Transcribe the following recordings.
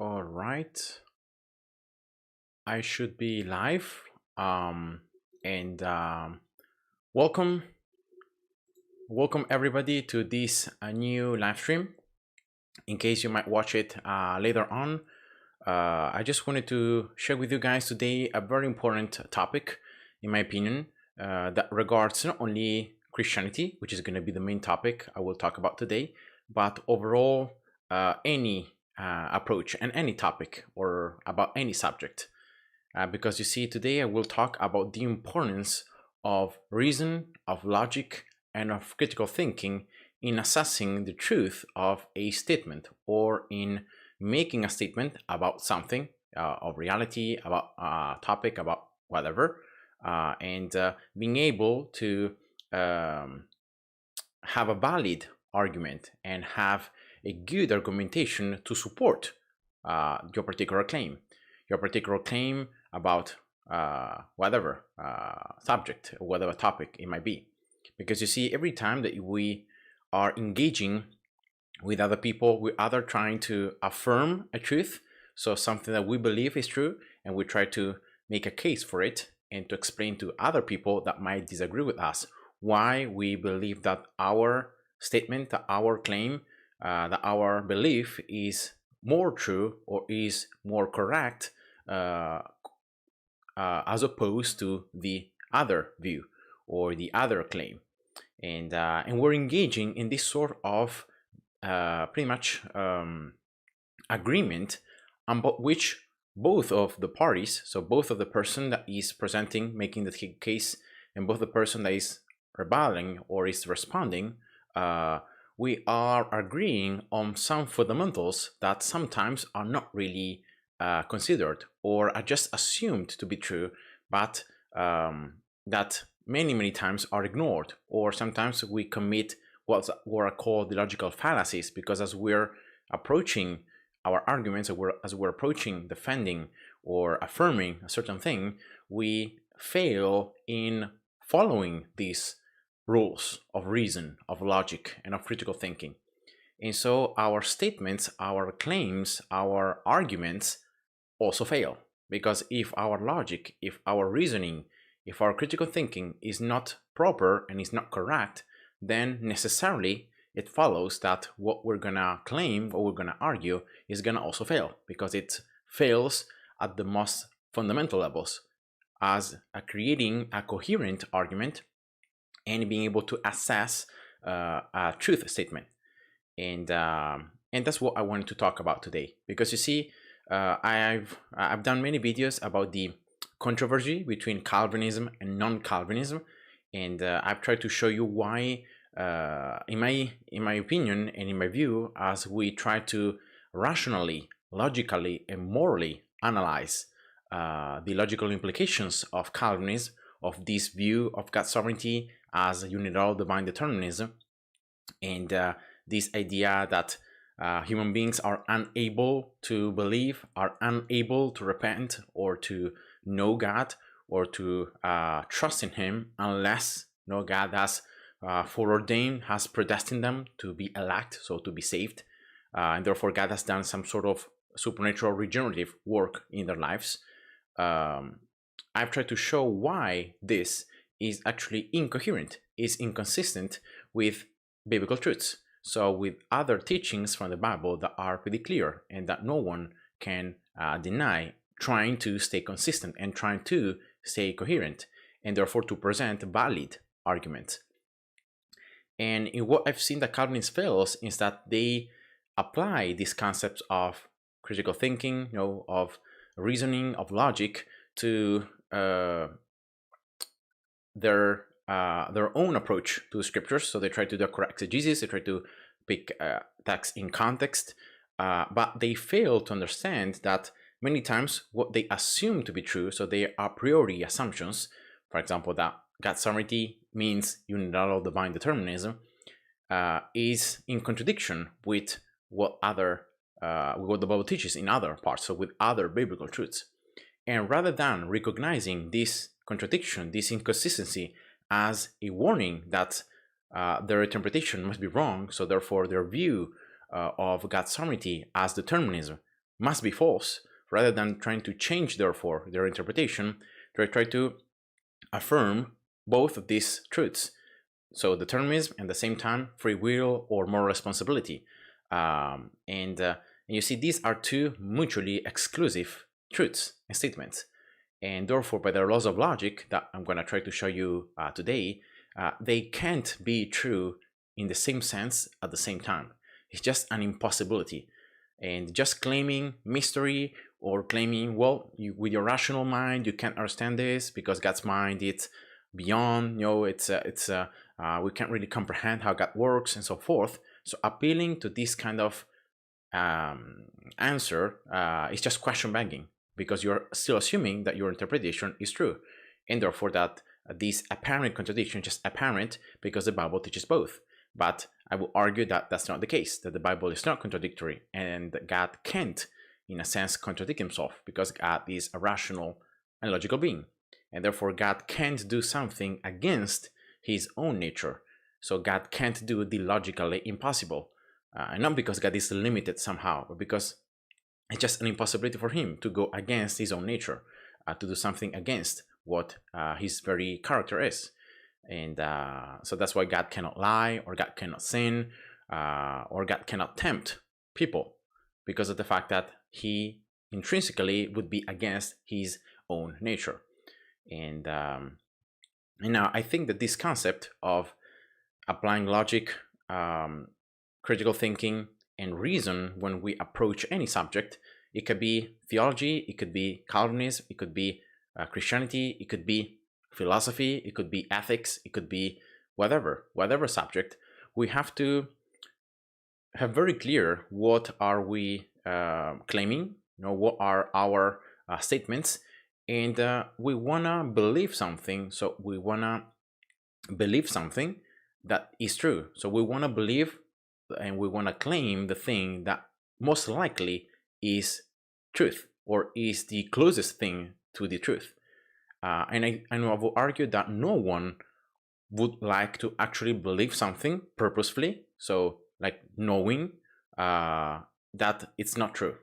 All right, I should be live. And welcome, welcome everybody to this new live stream. In case you might watch it later on, I just wanted to share with you guys today a very important topic, in my opinion, that regards not only Christianity, which is going to be the main topic I will talk about today, but overall any approach and any topic or about any subject. Because you see, today I will talk about the importance of reason, of logic, and of critical thinking in assessing the truth of a statement or in making a statement about something of reality, about a topic, about whatever, and being able to um, have a valid argument and have a good argumentation to support your particular claim. Your particular claim about whatever subject or whatever topic it might be. Because you see, every time that we are engaging with other people, we're either trying to affirm a truth, so something that we believe is true, and we try to make a case for it and to explain to other people that might disagree with us why we believe that our statement, that our claim, that our belief is more true or is more correct as opposed to the other view or the other claim. And we're engaging in this sort of pretty much agreement about which both of the parties, so both of the person that is presenting, making the case, and both the person that is rebutting or is responding, we are agreeing on some fundamentals that sometimes are not really considered or are just assumed to be true, but that many times are ignored, or sometimes we commit what are called the logical fallacies, because as we're approaching our arguments, or as we're approaching defending or affirming a certain thing, we fail in following these rules of reason, of logic, and of critical thinking. And so our statements, our claims, our arguments also fail. Because if our logic, if our reasoning, if our critical thinking is not proper and is not correct, then necessarily it follows that what we're gonna claim, what we're gonna argue, is gonna also fail, because it fails at the most fundamental levels, as creating a coherent argument and being able to assess a truth statement. And that's what I wanted to talk about today, because you see, I've done many videos about the controversy between Calvinism and non-Calvinism, and I've tried to show you why, in my opinion and in my view, as we try to rationally, logically, and morally analyze the logical implications of Calvinism, of this view of God's sovereignty as unilateral divine determinism, and this idea that human beings are unable to believe, are unable to repent or to know God or to trust in Him unless God has foreordained, has predestined them to be elect, so to be saved, and therefore God has done some sort of supernatural regenerative work in their lives. I've tried to show why this is actually incoherent, is inconsistent with biblical truths. So with other teachings from the Bible that are pretty clear and that no one can deny, trying to stay consistent and trying to stay coherent, and therefore to present valid arguments. And in what I've seen that Calvinist fails is that they apply these concepts of critical thinking, of reasoning, of logic to their own approach to the scriptures. So they try to do a correct exegesis, they try to pick text in context, but they fail to understand that many times what they assume to be true, so they a priori assumptions, for example, that God's sovereignty means unilateral divine determinism, is in contradiction with what what the Bible teaches in other parts, so with other biblical truths. And rather than recognizing this contradiction, this inconsistency, as a warning that their interpretation must be wrong, so therefore their view of God's sovereignty as determinism must be false, rather than trying to change, therefore, their interpretation, they try to affirm both of these truths. So determinism and at the same time free will or moral responsibility. And you see, these are two mutually exclusive truths and statements. And therefore, by the laws of logic that I'm going to try to show you today, they can't be true in the same sense at the same time. It's just an impossibility. And just claiming mystery or claiming, well, with your rational mind, you can't understand this because God's mind, it's beyond, we can't really comprehend how God works and so forth. So appealing to this kind of answer is just question banking, because you're still assuming that your interpretation is true, and therefore that this apparent contradiction is just apparent because the Bible teaches both. But I will argue that that's not the case, that the Bible is not contradictory, and that God can't, in a sense, contradict himself, because God is a rational and logical being, and therefore God can't do something against his own nature. So God can't do the logically impossible, and not because God is limited somehow, but because it's just an impossibility for him to go against his own nature, to do something against what his very character is. And so that's why God cannot lie, or God cannot sin, or God cannot tempt people, because of the fact that he intrinsically would be against his own nature. And now I think that this concept of applying logic, critical thinking, and reason when we approach any subject, it could be theology, it could be Calvinism, it could be Christianity, it could be philosophy, it could be ethics, it could be whatever subject, we have to have very clear what are we claiming, what are our statements, and we wanna believe something. So we wanna believe something that is true. So we wanna believe and we wanna claim the thing that most likely is truth, or is the closest thing to the truth. And I will argue that no one would like to actually believe something purposefully, so like knowing that it's not true.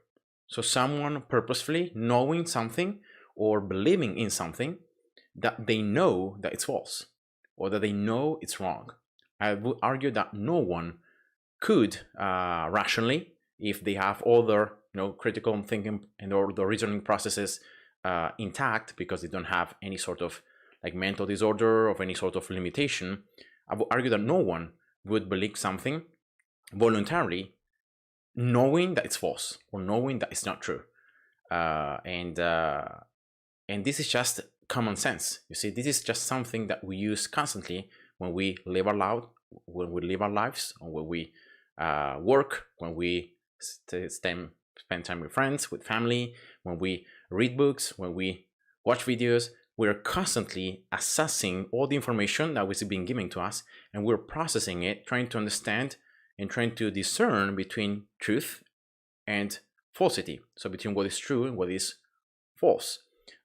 So someone purposefully knowing something or believing in something that they know that it's false, or that they know it's wrong. I would argue that no one could rationally, if they have all their critical thinking and all the reasoning processes intact, because they don't have any sort of like mental disorder of any sort of limitation, I would argue that no one would believe something voluntarily knowing that it's false, or knowing that it's not true. And this is just common sense. You see, this is just something that we use constantly when we live our lives, or when we work, when we spend time with friends, with family, when we read books, when we watch videos. We're constantly assessing all the information that is being given to us, and we're processing it, trying to understand and trying to discern between truth and falsity. So between what is true and what is false.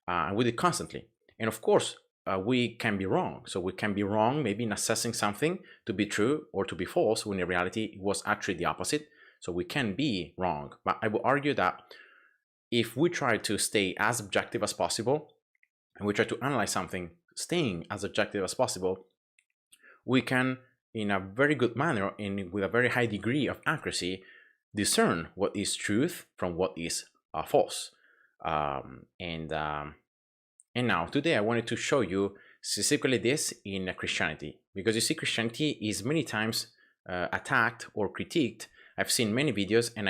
And we do it constantly. And of course, we can be wrong. So we can be wrong maybe in assessing something to be true or to be false, when in reality it was actually the opposite. So we can be wrong. But I will argue that if we try to stay as objective as possible, and we try to analyze something staying as objective as possible, we can, in a very good manner and with a very high degree of accuracy, discern what is truth from what is false. And now today I wanted to show you specifically this in Christianity, because you see, Christianity is many times attacked or critiqued. I've seen many videos, and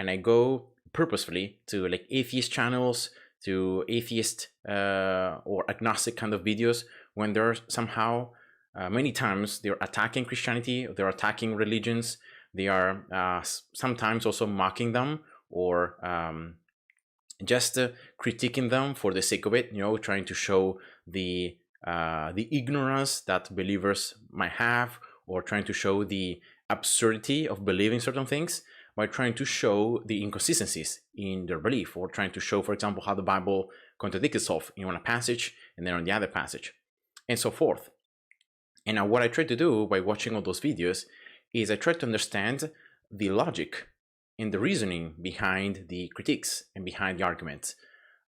I go purposefully to like atheist channels, to atheist or agnostic kind of videos, when they're somehow many times they're attacking Christianity, they're attacking religions, they are sometimes also mocking them, or just critiquing them for the sake of it, trying to show the ignorance that believers might have, or trying to show the absurdity of believing certain things, by trying to show the inconsistencies in their belief, or trying to show, for example, how the Bible contradicts itself in one passage and then on the other passage, and so forth. And now what I try to do by watching all those videos is I try to understand the logic in the reasoning behind the critiques and behind the arguments.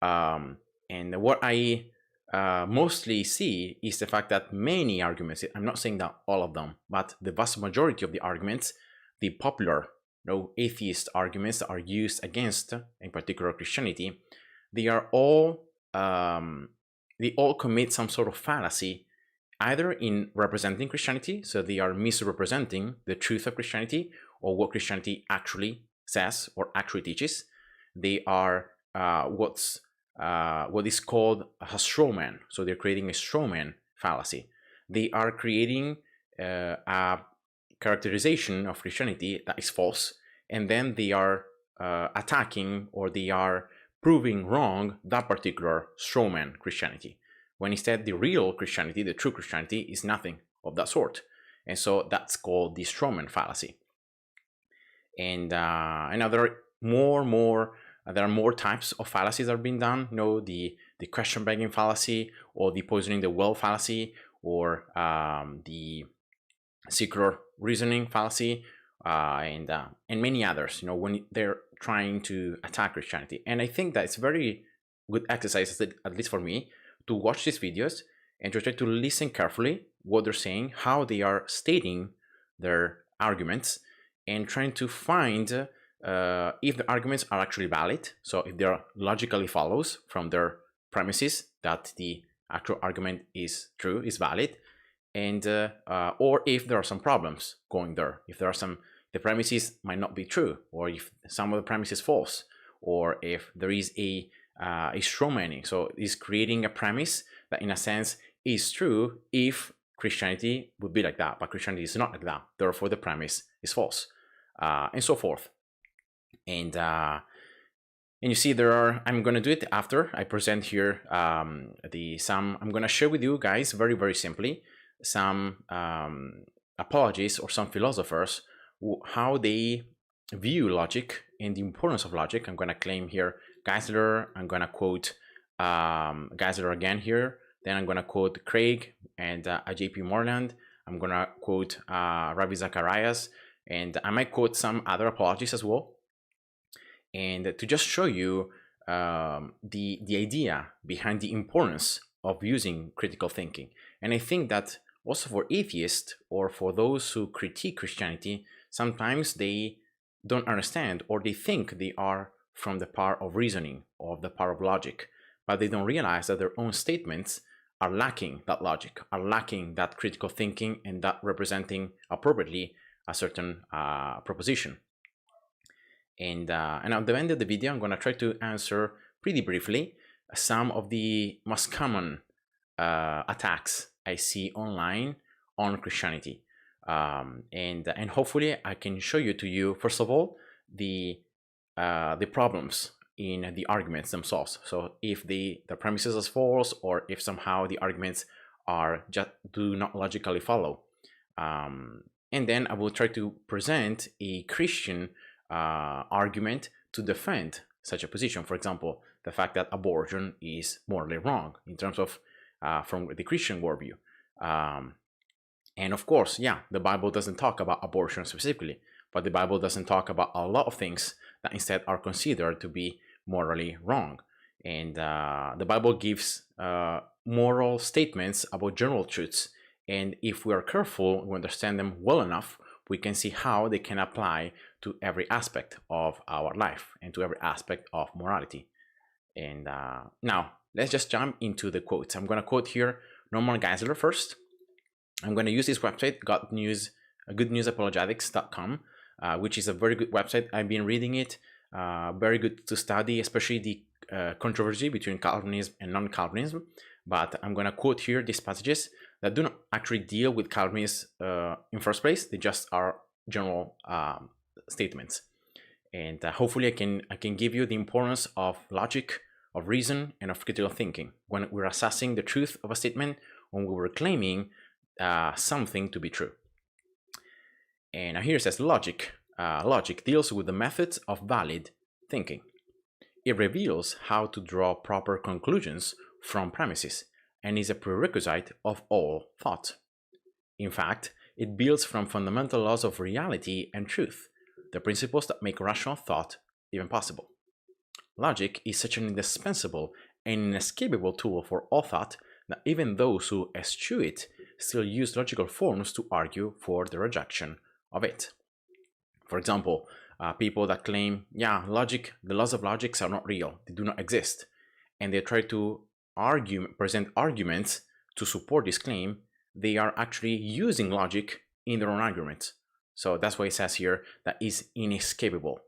And what I mostly see is the fact that many arguments, I'm not saying that all of them, but the vast majority of the arguments, the popular atheist arguments that are used against, in particular, Christianity, they all commit some sort of fallacy, either in representing Christianity, so they are misrepresenting the truth of Christianity or what Christianity actually says or actually teaches. They are what is called a strawman. So they're creating a strawman fallacy. They are creating a characterization of Christianity that is false, and then they are attacking, or they are proving wrong that particular strawman Christianity, when instead the real Christianity, the true Christianity, is nothing of that sort. And so that's called the strawman fallacy. And now there are more types of fallacies that are being done. The question begging fallacy, or the poisoning the well fallacy, or the circular reasoning fallacy, and many others. When they're trying to attack Christianity. And I think that it's very good exercise, at least for me, to watch these videos and to try to listen carefully what they're saying, how they are stating their arguments, and trying to find if the arguments are actually valid. So if they are logically follows from their premises that the actual argument is true, is valid, and or if there are some problems going there. If there are the premises might not be true, or if some of the premises false, or if there is a strawmanning. So it's creating a premise that in a sense is true if Christianity would be like that, but Christianity is not like that. Therefore, the premise is false, and so forth. And you see I'm going to do it after I present here I'm going to share with you guys very, very simply some apologists or some philosophers, how they view logic and the importance of logic. I'm going to claim here Geisler. I'm going to quote Geisler again here. Then I'm going to quote Craig and J.P. Moreland. I'm going to quote Ravi Zacharias, and I might quote some other apologists as well. And to just show you the idea behind the importance of using critical thinking. And I think that also for atheists, or for those who critique Christianity, sometimes they don't understand, or they think they are from the power of reasoning or the power of logic, but they don't realize that their own statements are lacking that logic, are lacking that critical thinking, and that representing appropriately a certain proposition. And at the end of the video, I'm going to try to answer pretty briefly some of the most common attacks I see online on Christianity, and hopefully I can show you first of all the problems in the arguments themselves. So if the premises are false, or if somehow the arguments do not logically follow, and then I will try to present a Christian argument to defend such a position. For example, the fact that abortion is morally wrong in terms of from the Christian worldview. And of course, the Bible doesn't talk about abortion specifically, but the Bible doesn't talk about a lot of things that instead are considered to be morally wrong. And the Bible gives moral statements about general truths. And if we are careful, we understand them well enough, we can see how they can apply to every aspect of our life and to every aspect of morality. And now, let's just jump into the quotes. I'm going to quote here Norman Geisler first. I'm going to use this website, goodnewsapologetics.com, which is a very good website. I've been reading it. Very good to study, especially the controversy between Calvinism and non-Calvinism. But I'm going to quote here these passages that do not actually deal with Calvinism in first place. They just are general statements. And hopefully I can give you the importance of logic, of reason, and of critical thinking when we're assessing the truth of a statement, when we were claiming something to be true. And here it says logic. Logic deals with the methods of valid thinking. It reveals how to draw proper conclusions from premises and is a prerequisite of all thought. In fact, it builds from fundamental laws of reality and truth, the principles that make rational thought even possible. Logic is such an indispensable and inescapable tool for all thought that even those who eschew it still use logical forms to argue for the rejection of it. For example, people that claim, yeah, logic, the laws of logic are not real, they do not exist, and they try to present arguments to support this claim, they are actually using logic in their own arguments. So that's why it says here that is inescapable.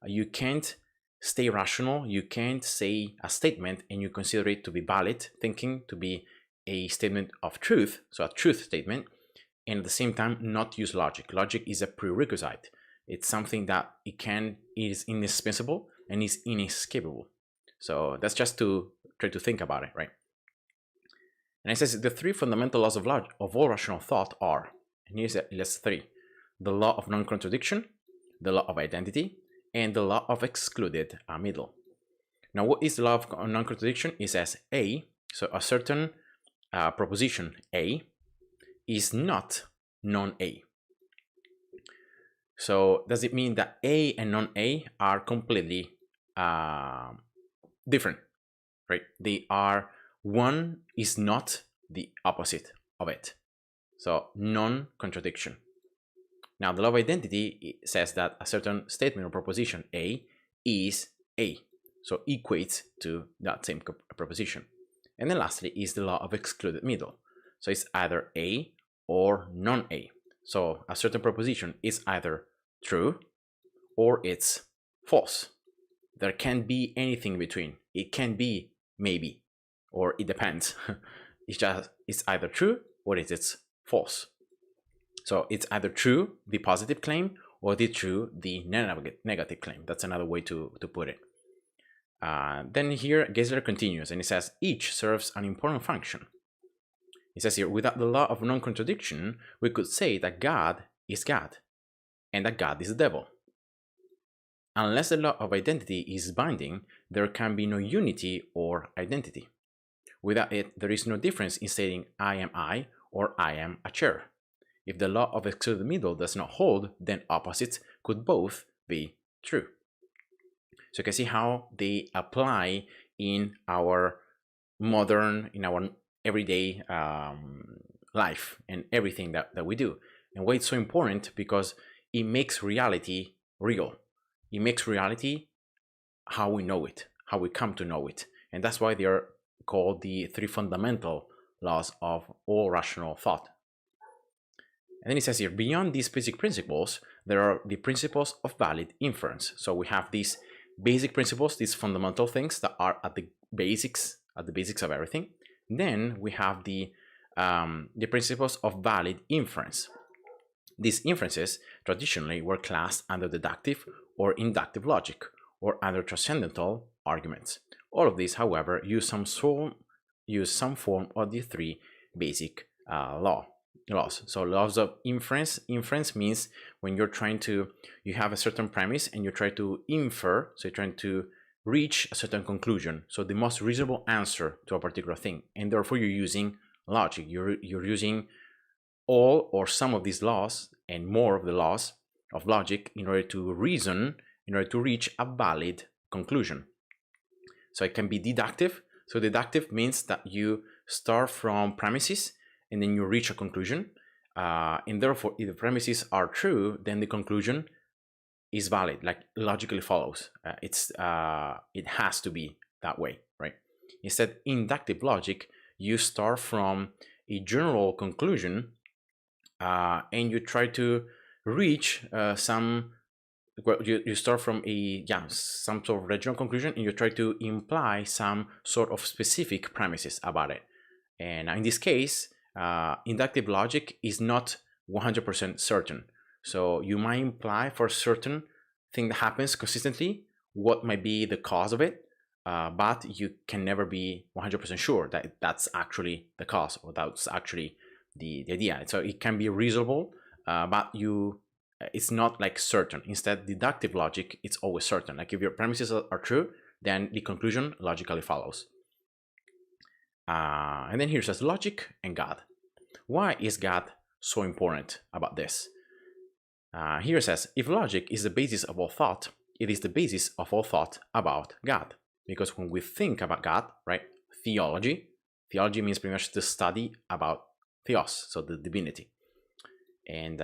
You can't stay rational, you can't say a statement and you consider it to be valid thinking, to be a statement of truth, so a truth statement, and at the same time not use logic. Logic is a prerequisite. It's something that is indispensable and is inescapable. So that's just to try to think about it, right? And it says the three fundamental laws of all rational thought are, and here's a list three: the law of non-contradiction, the law of identity, and the law of excluded middle. Now, what is the law of non-contradiction? It says A, so a certain proposition A is not non-A. So does it mean that A and non-A are completely different, right? They are, one is not the opposite of it. So non-contradiction. Now the law of identity says that a certain statement or proposition A is A, so equates to that same proposition. And then lastly is the law of excluded middle. So it's either A or non-A. So a certain proposition is either true or it's false. There can't be anything in between. It can be maybe, or it depends. It's either true or it's false. So it's either true, the positive claim, or the true, the negative claim. That's another way to put it. Then here Geisler continues and he says each serves an important function. He says here, without the law of non-contradiction, we could say that God is God and that God is the devil. Unless the law of identity is binding, there can be no unity or identity. Without it, there is no difference in stating I am I or I am a chair. If the law of excluded middle does not hold, then opposites could both be true. So you can see how they apply in our modern, in our everyday life and everything that we do. And why it's so important, because it makes reality real. It makes reality how we know it, how we come to know it. And that's why they are called the three fundamental laws of all rational thought. And then it says here, beyond these basic principles, there are the principles of valid inference. So we have these basic principles, these fundamental things that are at the basics of everything. Then we have the principles of valid inference. These inferences traditionally were classed under deductive or inductive logic, or under transcendental arguments. All of these, however, use some form of the three basic laws. So laws of inference. Inference means when you have a certain premise and you try to infer, so you're trying to reach a certain conclusion. So the most reasonable answer to a particular thing, and therefore you're using logic. You're using all or some of these laws and more of the laws of logic in order to reason, in order to reach a valid conclusion. So it can be deductive. So deductive means that you start from premises and then you reach a conclusion. And therefore, if the premises are true, then the conclusion is valid, like logically follows. It has to be that way, right? Instead, inductive logic, you start from a general conclusion and you try to reach you start from some sort of regional conclusion and you try to imply some sort of specific premises about it. And in this case, inductive logic is not 100% certain. So you might imply for a certain thing that happens consistently what might be the cause of it, but you can never be 100% sure that that's actually the cause or that's actually the idea. So it can be reasonable, but it's not like certain. Instead, deductive logic, it's always certain. Like if your premises are true, then the conclusion logically follows. And then here says logic and God. Why is God so important about this? Here it says, if logic is the basis of all thought, it is the basis of all thought about God. Because when we think about God, right, theology means pretty much the study about theos, so the divinity. And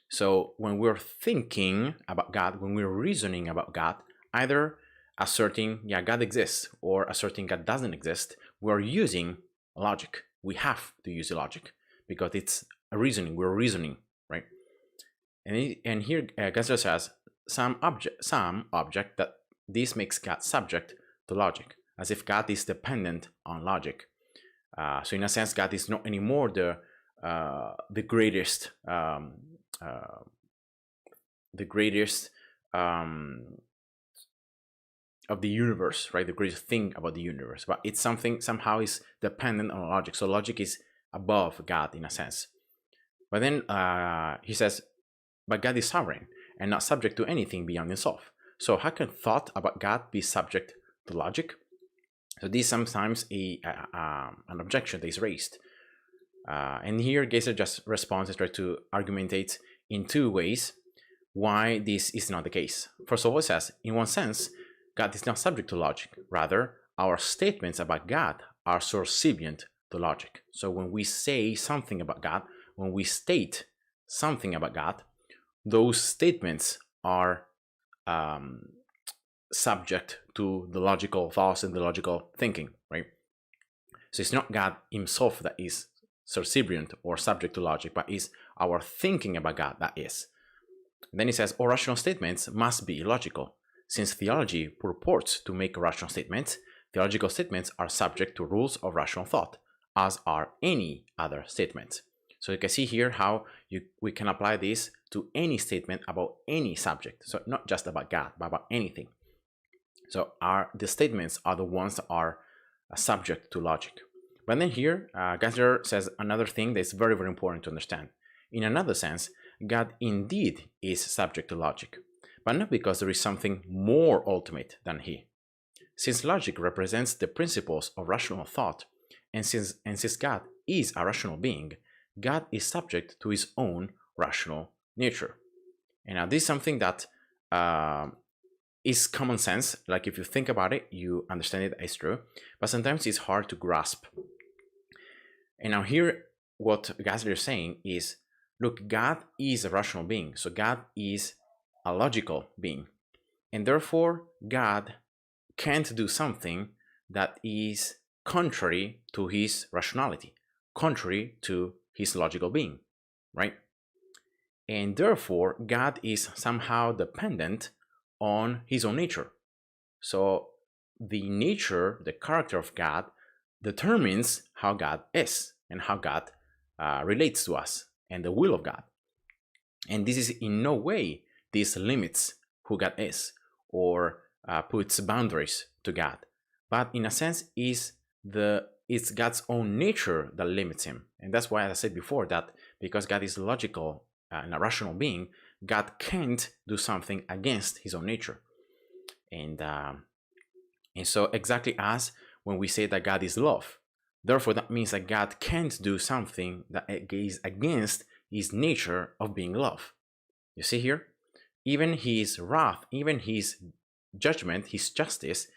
so when we're thinking about God, when we're reasoning about God, either asserting, yeah, God exists, or asserting God doesn't exist, we're using logic. We have to use logic because it's a reasoning. We're reasoning, right? And here Gessler says some object that this makes God subject to logic, as if God is dependent on logic. So in a sense, God is not anymore the greatest of the universe, right? The greatest thing about the universe, but it's something somehow is dependent on logic. So logic is above God in a sense. But then he says, but God is sovereign and not subject to anything beyond himself. So how can thought about God be subject to logic? So this is sometimes an objection that is raised. And here Gessler just responds and tries to argumentate in two ways why this is not the case. First of all, it says, in one sense, God is not subject to logic. Rather, our statements about God are subservient to logic. So when we say something about God, when we state something about God, those statements are subject to the logical thoughts and the logical thinking, right? So it's not God himself that is subservient or subject to logic, but is our thinking about God that is. Then he says, all rational statements must be logical. Since theology purports to make rational statements, theological statements are subject to rules of rational thought, as are any other statements. So you can see here how we can apply this to any statement about any subject. So not just about God, but about anything. So the statements are the ones that are subject to logic. But then here, Gessler says another thing that is very, very important to understand. In another sense, God indeed is subject to logic, but not because there is something more ultimate than he. Since logic represents the principles of rational thought, and since God is a rational being, God is subject to his own rational nature. And now this is something that is common sense. Like if you think about it, you understand it as true, but sometimes it's hard to grasp. And now here, what Gessler is saying is, look, God is a rational being. So God is a logical being. And therefore, God can't do something that is contrary to his rationality, contrary to his logical being, right? And therefore, God is somehow dependent on his own nature. So the nature, the character of God determines how God is and how God relates to us and the will of God. And this is in no way this limits who God is or puts boundaries to God, but in a sense it's God's own nature that limits him. And that's why I said before that because God is logical and a rational being, God can't do something against his own nature. And so exactly as when we say that God is love, therefore that means that God can't do something that is against his nature of being love. You see here? Even his wrath, even his judgment, his justice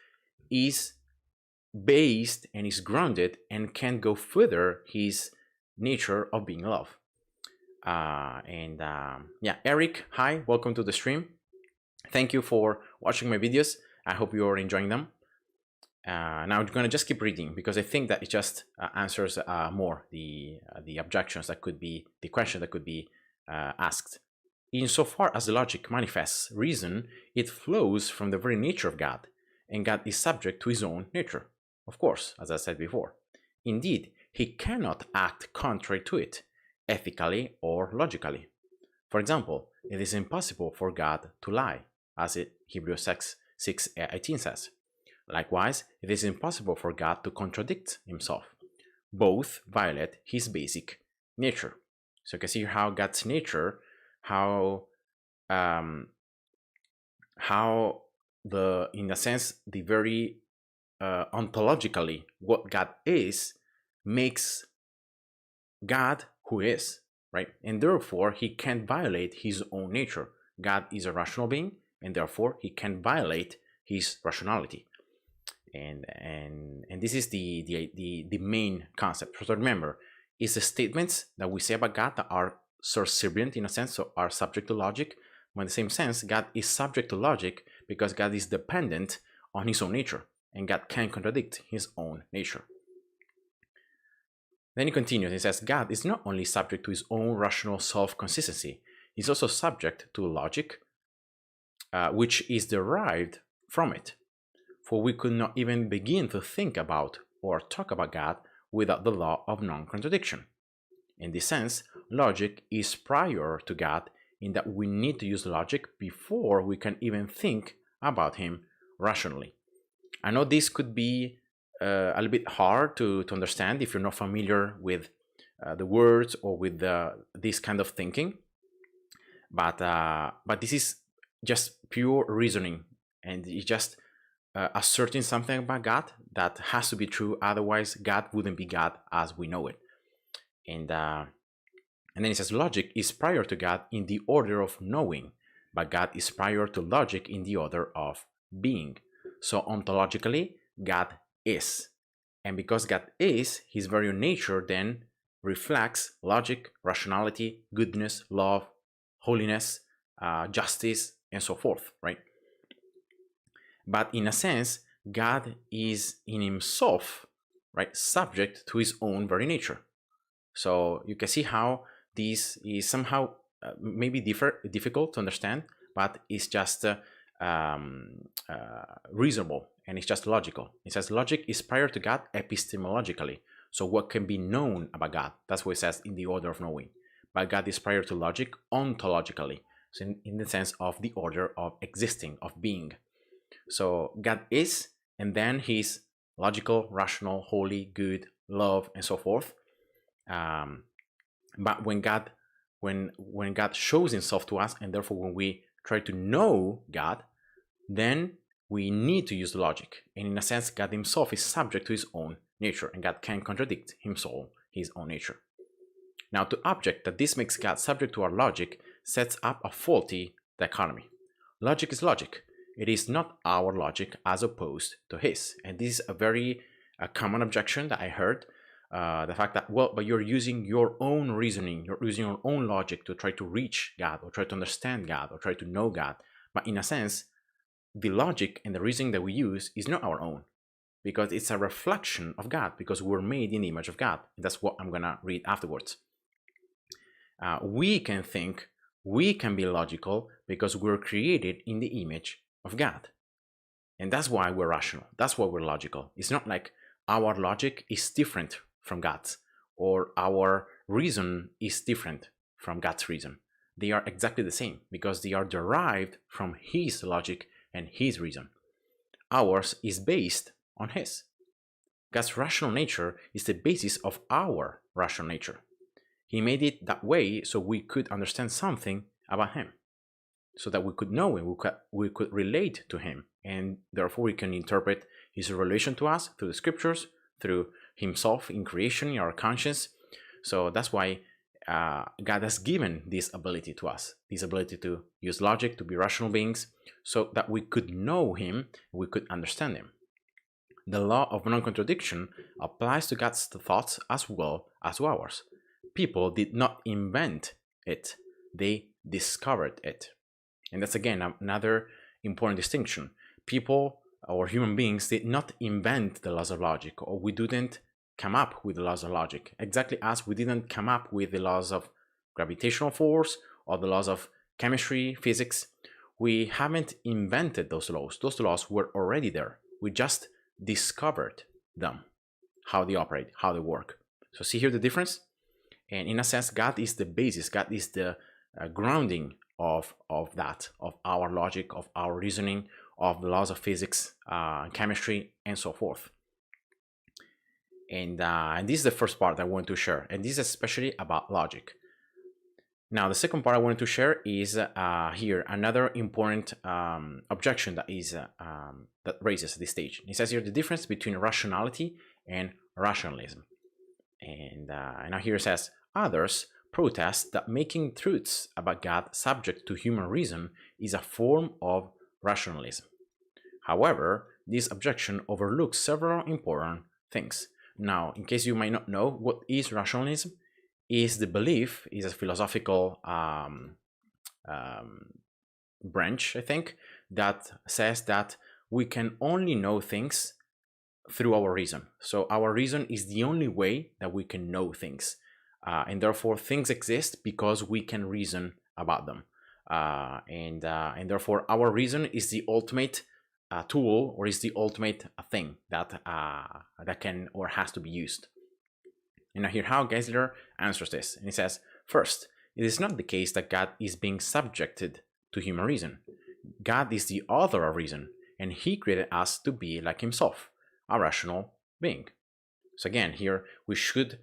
is based and is grounded and can go further his nature of being love. Yeah, Eric, hi, welcome to the stream. Thank you for watching my videos. I hope you are enjoying them. Now I'm gonna just keep reading because I think that it just answers more the objections that could be, the question that could be asked. Insofar as the logic manifests reason, it flows from the very nature of God, and God is subject to his own nature, of course, as I said before. Indeed, he cannot act contrary to it, ethically or logically. For example, it is impossible for God to lie, as Hebrews 6:18 says. Likewise, it is impossible for God to contradict himself. Both violate his basic nature. So you can see how God's nature, how in a sense, the very ontologically what God is makes God who is. right? And therefore, he can't violate his own nature. God is a rational being, and therefore, he can violate his rationality. And this is the main concept. So remember, it's the statements that we say about God that are subservient in a sense, so are subject to logic. But in the same sense, God is subject to logic because God is dependent on his own nature, and God can contradict his own nature. Then he continues, he says, God is not only subject to his own rational self-consistency, he's also subject to logic, which is derived from it. For we could not even begin to think about or talk about God without the law of non-contradiction. In this sense, logic is prior to God in that we need to use logic before we can even think about him rationally. I know this could be a little bit hard to understand if you're not familiar with the words or with this kind of thinking, but this is just pure reasoning, and it's just asserting something about God that has to be true. Otherwise, God wouldn't be God as we know it. And then it says logic is prior to God in the order of knowing, but God is prior to logic in the order of being. So ontologically, God is. And because God is, his very nature then reflects logic, rationality, goodness, love, holiness, justice, and so forth, right? But in a sense, God is in himself, right, subject to his own very nature. So you can see how this is somehow maybe difficult to understand, but it's just reasonable, and it's just logical. It says logic is prior to God epistemologically. So what can be known about God? That's what it says in the order of knowing. But God is prior to logic ontologically. So in the sense of the order of existing, of being. So God is, and then he's logical, rational, holy, good, love, and so forth. But when God shows himself to us, and therefore when we try to know God, then we need to use logic. And in a sense, God himself is subject to his own nature, and God can contradict himself, his own nature. Now, to object that this makes God subject to our logic sets up a faulty dichotomy. Logic is logic. It is not our logic as opposed to his. And this is a very common objection that I heard. The fact that, well, but you're using your own reasoning, you're using your own logic to try to reach God or try to understand God or try to know God. But in a sense, the logic and the reasoning that we use is not our own, because it's a reflection of God, because we're made in the image of God. And that's what I'm going to read afterwards. We can think, we can be logical because we're created in the image of God. And that's why we're rational. That's why we're logical. It's not like our logic is different from God's, or our reason is different from God's reason. They are exactly the same because they are derived from his logic and his reason. Ours is based on his. God's rational nature is the basis of our rational nature. He made it that way so we could understand something about him, so that we could know him, we could relate to him, and therefore we can interpret his relation to us through the scriptures, through himself in creation, in our conscience. So that's why God has given this ability to us, this ability to use logic, to be rational beings, so that we could know him, we could understand him. The law of non-contradiction applies to God's thoughts as well as to ours. People did not invent it, they discovered it. And that's again another important distinction. People or human beings did not invent the laws of logic, or we didn't come up with the laws of logic, exactly as we didn't come up with the laws of gravitational force or the laws of chemistry, physics. We haven't invented those laws. Those laws were already there. We just discovered them, how they operate, how they work. So see here the difference? And in a sense, God is the basis, God is the grounding of that, of our logic, of our reasoning, of the laws of physics, chemistry, and so forth. And this is the first part I want to share, and this is especially about logic. Now, the second part I wanted to share is here another important objection that is that raises this stage. It says here the difference between rationality and rationalism. And now here it says, others protests that making truths about God subject to human reason is a form of rationalism. However, this objection overlooks several important things. Now, in case you might not know, what is rationalism? Is the belief, is a philosophical branch, I think, that says that we can only know things through our reason. So our reason is the only way that we can know things. And therefore, things exist because we can reason about them. And therefore, our reason is the ultimate tool, or is the ultimate thing that can or has to be used. And now here how Geisler answers this. And he says, first, it is not the case that God is being subjected to human reason. God is the author of reason, and he created us to be like himself, a rational being. So again, here we should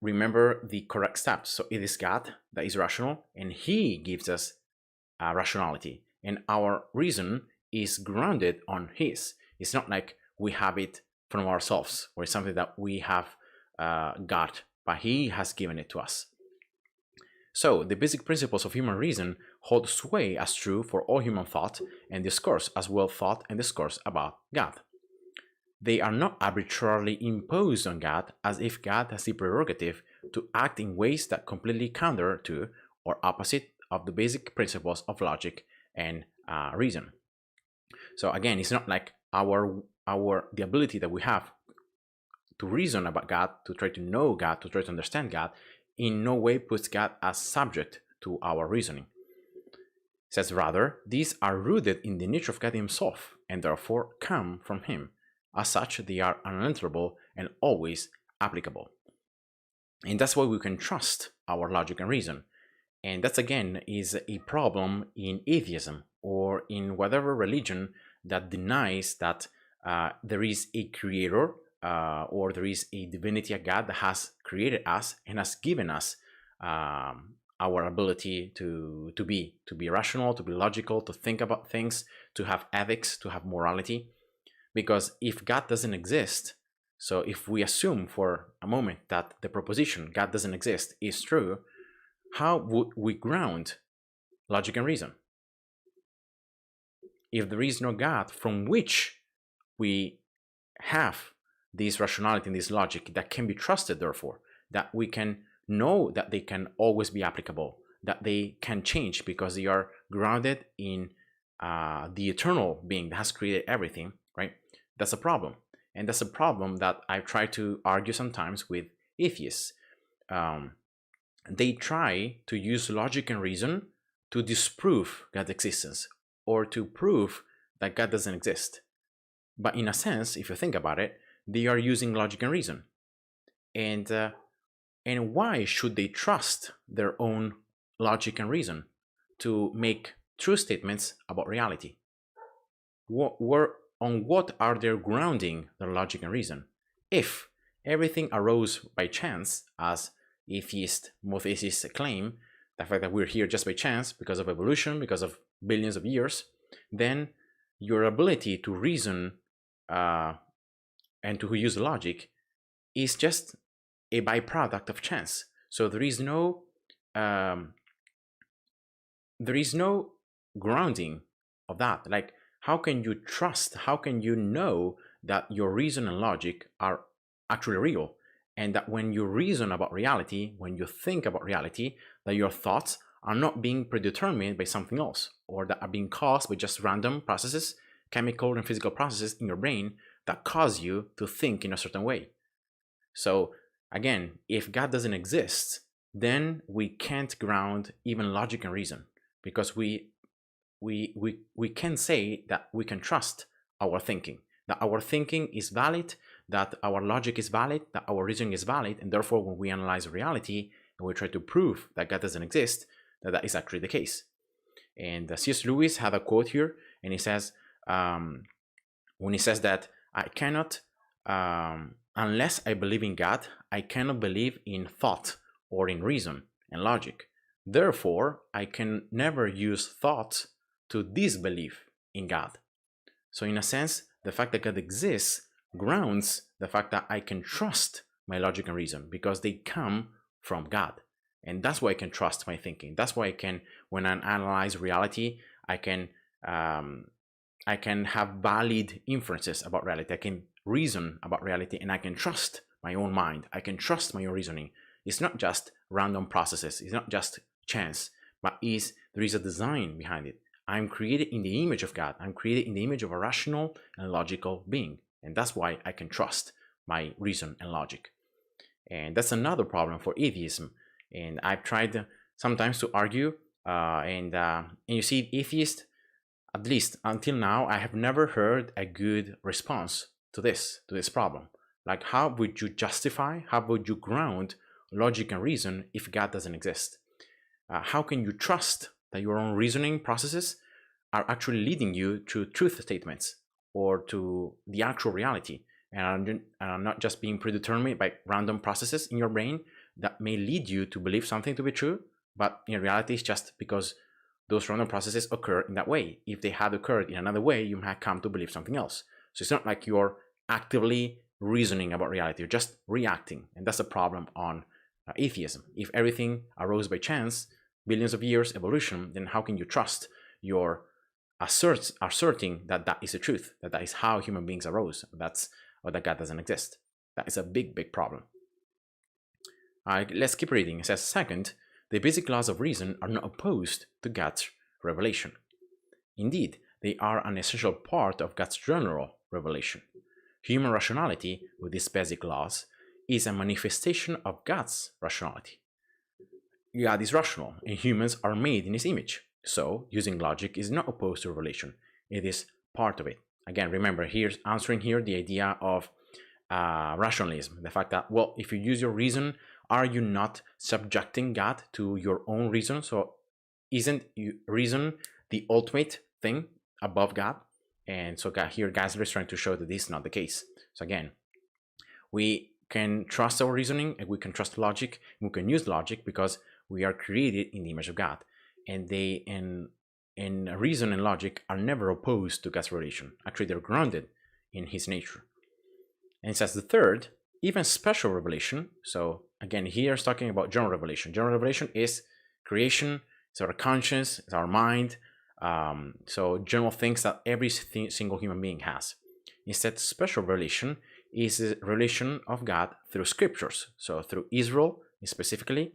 remember the correct steps. So it is God that is rational, and he gives us rationality. And our reason is grounded on his. It's not like we have it from ourselves, or it's something that we have got, but he has given it to us. So the basic principles of human reason hold sway as true for all human thought and discourse, as well thought and discourse about God. They are not arbitrarily imposed on God, as if God has the prerogative to act in ways that completely counter to or opposite of the basic principles of logic and reason. So again, it's not like the ability that we have to reason about God, to try to know God, to try to understand God, in no way puts God as subject to our reasoning. It says rather, these are rooted in the nature of God himself, and therefore come from him. As such, they are unalterable and always applicable. And that's why we can trust our logic and reason. And that's again is a problem in atheism, or in whatever religion that denies that there is a creator, or there is a divinity, a God that has created us and has given us our ability to be rational, to be logical, to think about things, to have ethics, to have morality. Because if God doesn't exist, so if we assume for a moment that the proposition God doesn't exist is true, how would we ground logic and reason? If there is no God from which we have this rationality and this logic that can be trusted, therefore, that we can know that they can always be applicable, that they can change because they are grounded in the eternal being that has created everything, right? That's a problem. And that's a problem that I try to argue sometimes with atheists. They try to use logic and reason to disprove God's existence, or to prove that God doesn't exist. But in a sense, if you think about it, they are using logic and reason. And why should they trust their own logic and reason to make true statements about reality? On what are they grounding their logic and reason? If everything arose by chance, as most atheists claim, the fact that we're here just by chance because of evolution, because of billions of years, then your ability to reason and to use logic is just a byproduct of chance. So there is no grounding of that. Like, how can you trust, how can you know that your reason and logic are actually real? And that when you reason about reality, when you think about reality, that your thoughts are not being predetermined by something else, or that are being caused by just random processes, chemical and physical processes in your brain that cause you to think in a certain way. So again, if God doesn't exist, then we can't ground even logic and reason, because we can say that we can trust our thinking, that our thinking is valid, that our logic is valid, that our reasoning is valid, and therefore when we analyze reality and we try to prove that God doesn't exist, that is actually the case. And C.S. Lewis had a quote here, and he says, when he says that I cannot, unless I believe in God, I cannot believe in thought or in reason and logic. Therefore, I can never use thought to disbelieve in God. So in a sense, the fact that God exists grounds the fact that I can trust my logic and reason because they come from God. And that's why I can trust my thinking. That's why I can, when I analyze reality, I can have valid inferences about reality. I can reason about reality, and I can trust my own mind. I can trust my own reasoning. It's not just random processes. It's not just chance, but there is a design behind it. I'm created in the image of God. I'm created in the image of a rational and logical being. And that's why I can trust my reason and logic. And that's another problem for atheism. And I've tried sometimes to argue, and you see, atheists, at least until now, I have never heard a good response to this problem. Like, how would you justify, how would you ground logic and reason if God doesn't exist? How can you trust that your own reasoning processes are actually leading you to truth statements or to the actual reality, and are not just being predetermined by random processes in your brain that may lead you to believe something to be true, but in reality it's just because those random processes occur in that way. If they had occurred in another way, you might come to believe something else. So it's not like you're actively reasoning about reality, you're just reacting. And that's a problem on atheism. If everything arose by chance, billions of years evolution, then how can you trust your asserting that that is the truth, that that is how human beings arose, or that God doesn't exist? That is a big problem. Let's keep reading. It says, second, the basic laws of reason are not opposed to God's revelation. Indeed, they are an essential part of God's general revelation. Human rationality, with its basic laws, is a manifestation of God's rationality. God is rational, and humans are made in His image. So, using logic is not opposed to revelation. It is part of it. Again, remember, here's answering here the idea of rationalism. The fact that, well, if you use your reason, are you not subjecting God to your own reason? So isn't reason the ultimate thing above God? And so here Geisler is trying to show that this is not the case. So again, we can trust our reasoning, and we can trust logic, and we can use logic because we are created in the image of God. And they in reason and logic are never opposed to God's revelation. Actually, they're grounded in His nature. And it says the third, even special revelation. So again, here it's talking about general revelation. General revelation is creation, it's our conscience, it's our mind. So general things that every single human being has. Instead, special revelation is a revelation of God through scriptures. So through Israel specifically,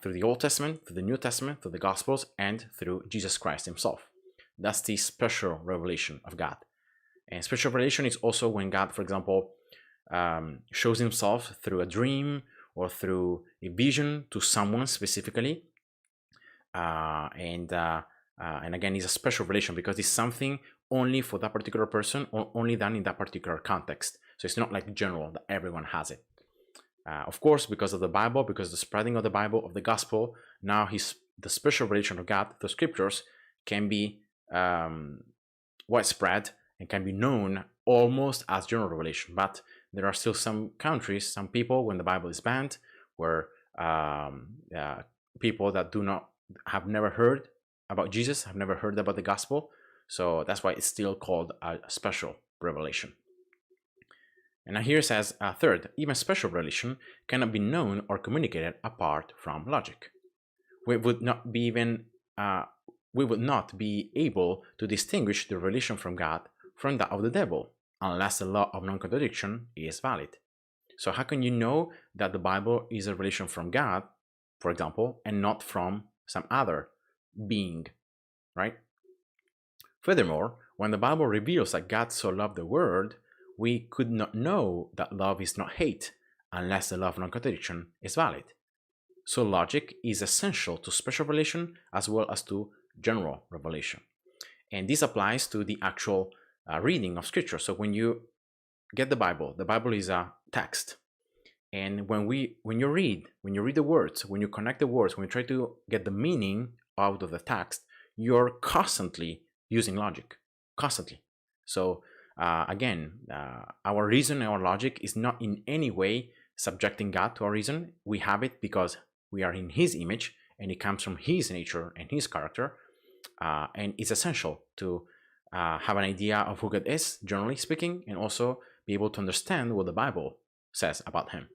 through the Old Testament, through the New Testament, through the Gospels, and through Jesus Christ Himself. That's the special revelation of God. And special revelation is also when God, for example, shows Himself through a dream or through a vision to someone specifically. And again, it's a special revelation because it's something only for that particular person or only done in that particular context. So it's not like general that everyone has it. Of course, because of the Bible, because of the spreading of the Bible, of the gospel, now the special revelation of God, the scriptures, can be widespread and can be known almost as general revelation. But there are still some countries, some people, when the Bible is banned, where people that have never heard about Jesus, have never heard about the gospel. So that's why it's still called a special revelation. And now here it says, third, even special revelation cannot be known or communicated apart from logic. We would not be able to distinguish the revelation from God from that of the devil, unless the law of non-contradiction is valid. So how can you know that the Bible is a revelation from God, for example, and not from some other being, right? Furthermore, when the Bible reveals that God so loved the world, we could not know that love is not hate unless the law of non-contradiction is valid. So logic is essential to special revelation as well as to general revelation. And this applies to the actual reading of scripture. So when you get the Bible is a text. And when you read the words, when you connect the words, when you try to get the meaning out of the text, you're constantly using logic, constantly. So again, our reason and our logic is not in any way subjecting God to our reason. We have it because we are in His image, and it comes from His nature and His character, and it's essential to have an idea of who God is, generally speaking, and also be able to understand what the Bible says about Him.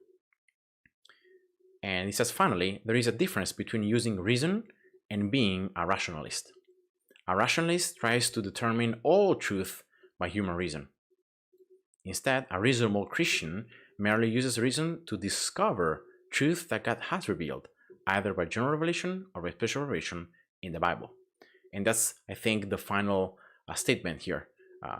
And he says, finally, there is a difference between using reason and being a rationalist. A rationalist tries to determine all truth by human reason. Instead, a reasonable Christian merely uses reason to discover truth that God has revealed, either by general revelation or by special revelation in the Bible. And that's, I think, the final statement here.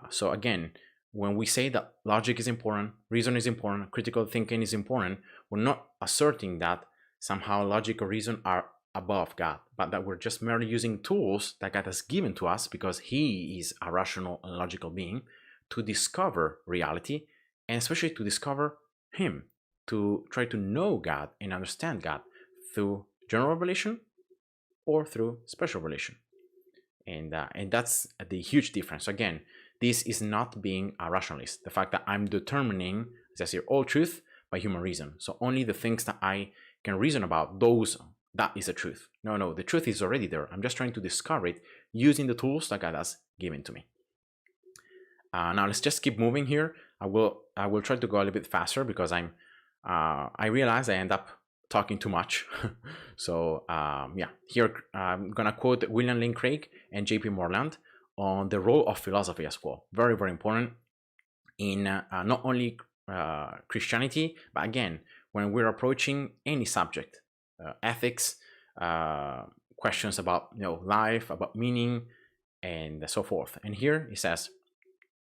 So again, when we say that logic is important, reason is important, critical thinking is important, we're not asserting that somehow logic or reason are above God, but that we're just merely using tools that God has given to us because He is a rational and logical being to discover reality, and especially to discover Him, to try to know God and understand God through general revelation or through special revelation. And that's the huge difference. Again, this is not being a rationalist. The fact that I'm determining, as I say, all truth by human reason. So only the things that I can reason about, that is the truth. No, the truth is already there. I'm just trying to discover it using the tools that God has given to me. Now let's just keep moving here. I will try to go a little bit faster because I realize I end up talking too much. So yeah, here I'm gonna quote William Lane Craig and J.P. Moreland on the role of philosophy as well. Very, very important in not only Christianity, but again, when we're approaching any subject, ethics, questions about life, about meaning, and so forth. And here he says,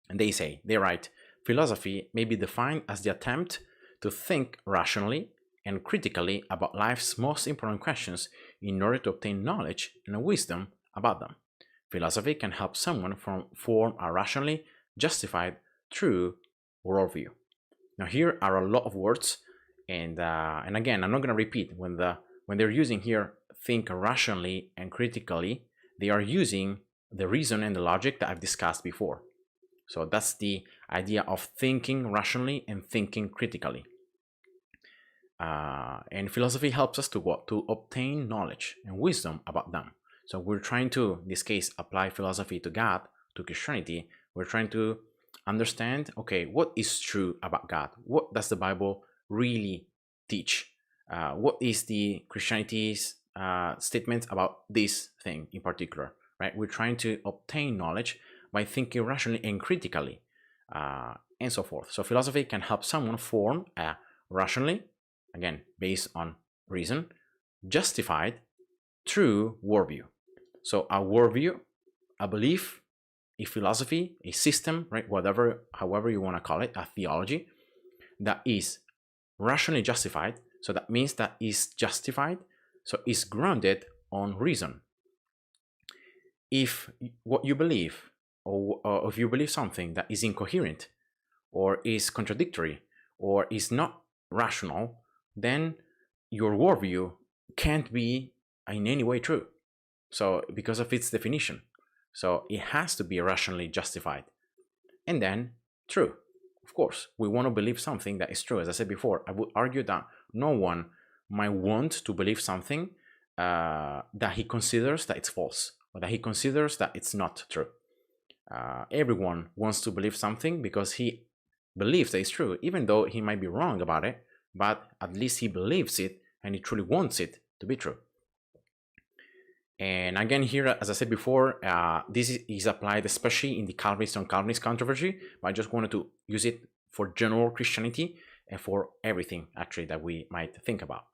and they write, philosophy may be defined as the attempt to think rationally and critically about life's most important questions in order to obtain knowledge and wisdom about them. Philosophy can help someone form a rationally justified, true worldview. Now here are a lot of words, and again, I'm not going to repeat. When they're using here think rationally and critically, they are using the reason and the logic that I've discussed before. So that's the idea of thinking rationally and thinking critically. And philosophy helps us to what? To obtain knowledge and wisdom about them. So we're trying to, in this case, apply philosophy to God, to Christianity. We're trying to understand, okay, what is true about God? What does the Bible really teach? What is the Christianity's statement about this thing in particular, right? We're trying to obtain knowledge by thinking rationally and critically, and so forth. So philosophy can help someone form a rationally, again, based on reason, justified, true worldview. So a worldview, a belief, a philosophy, a system, right? However you want to call it, a theology that is rationally justified. So that means that is justified, so is grounded on reason. If what you believe, or if you believe something that is incoherent, or is contradictory, or is not rational, then your worldview can't be in any way true. So because of its definition. So it has to be rationally justified. And then true. Of course, we want to believe something that is true. As I said before, I would argue that no one might want to believe something that he considers that it's false, or that he considers that it's not true. Everyone wants to believe something because he believes that it's true, even though he might be wrong about it, but at least he believes it and he truly wants it to be true. And again, here, as I said before, this is applied especially in the Calvinist and Calvinist controversy, but I just wanted to use it for general Christianity and for everything actually that we might think about.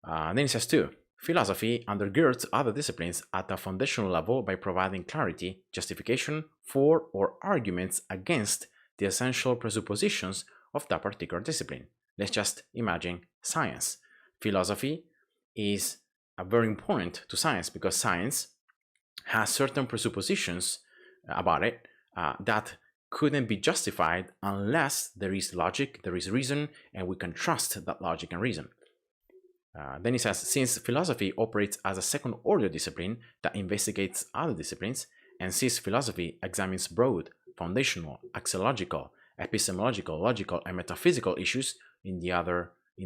Then it says too, philosophy undergirds other disciplines at a foundational level by providing clarity, justification for, or arguments against the essential presuppositions of that particular discipline. Let's just imagine science. Philosophy is very important to science because science has certain presuppositions about it that couldn't be justified unless there is logic, there is reason, and we can trust that logic and reason. Then he says, since philosophy operates as a second order discipline that investigates other disciplines, and since philosophy examines broad, foundational, axiological, epistemological, logical, and metaphysical issues in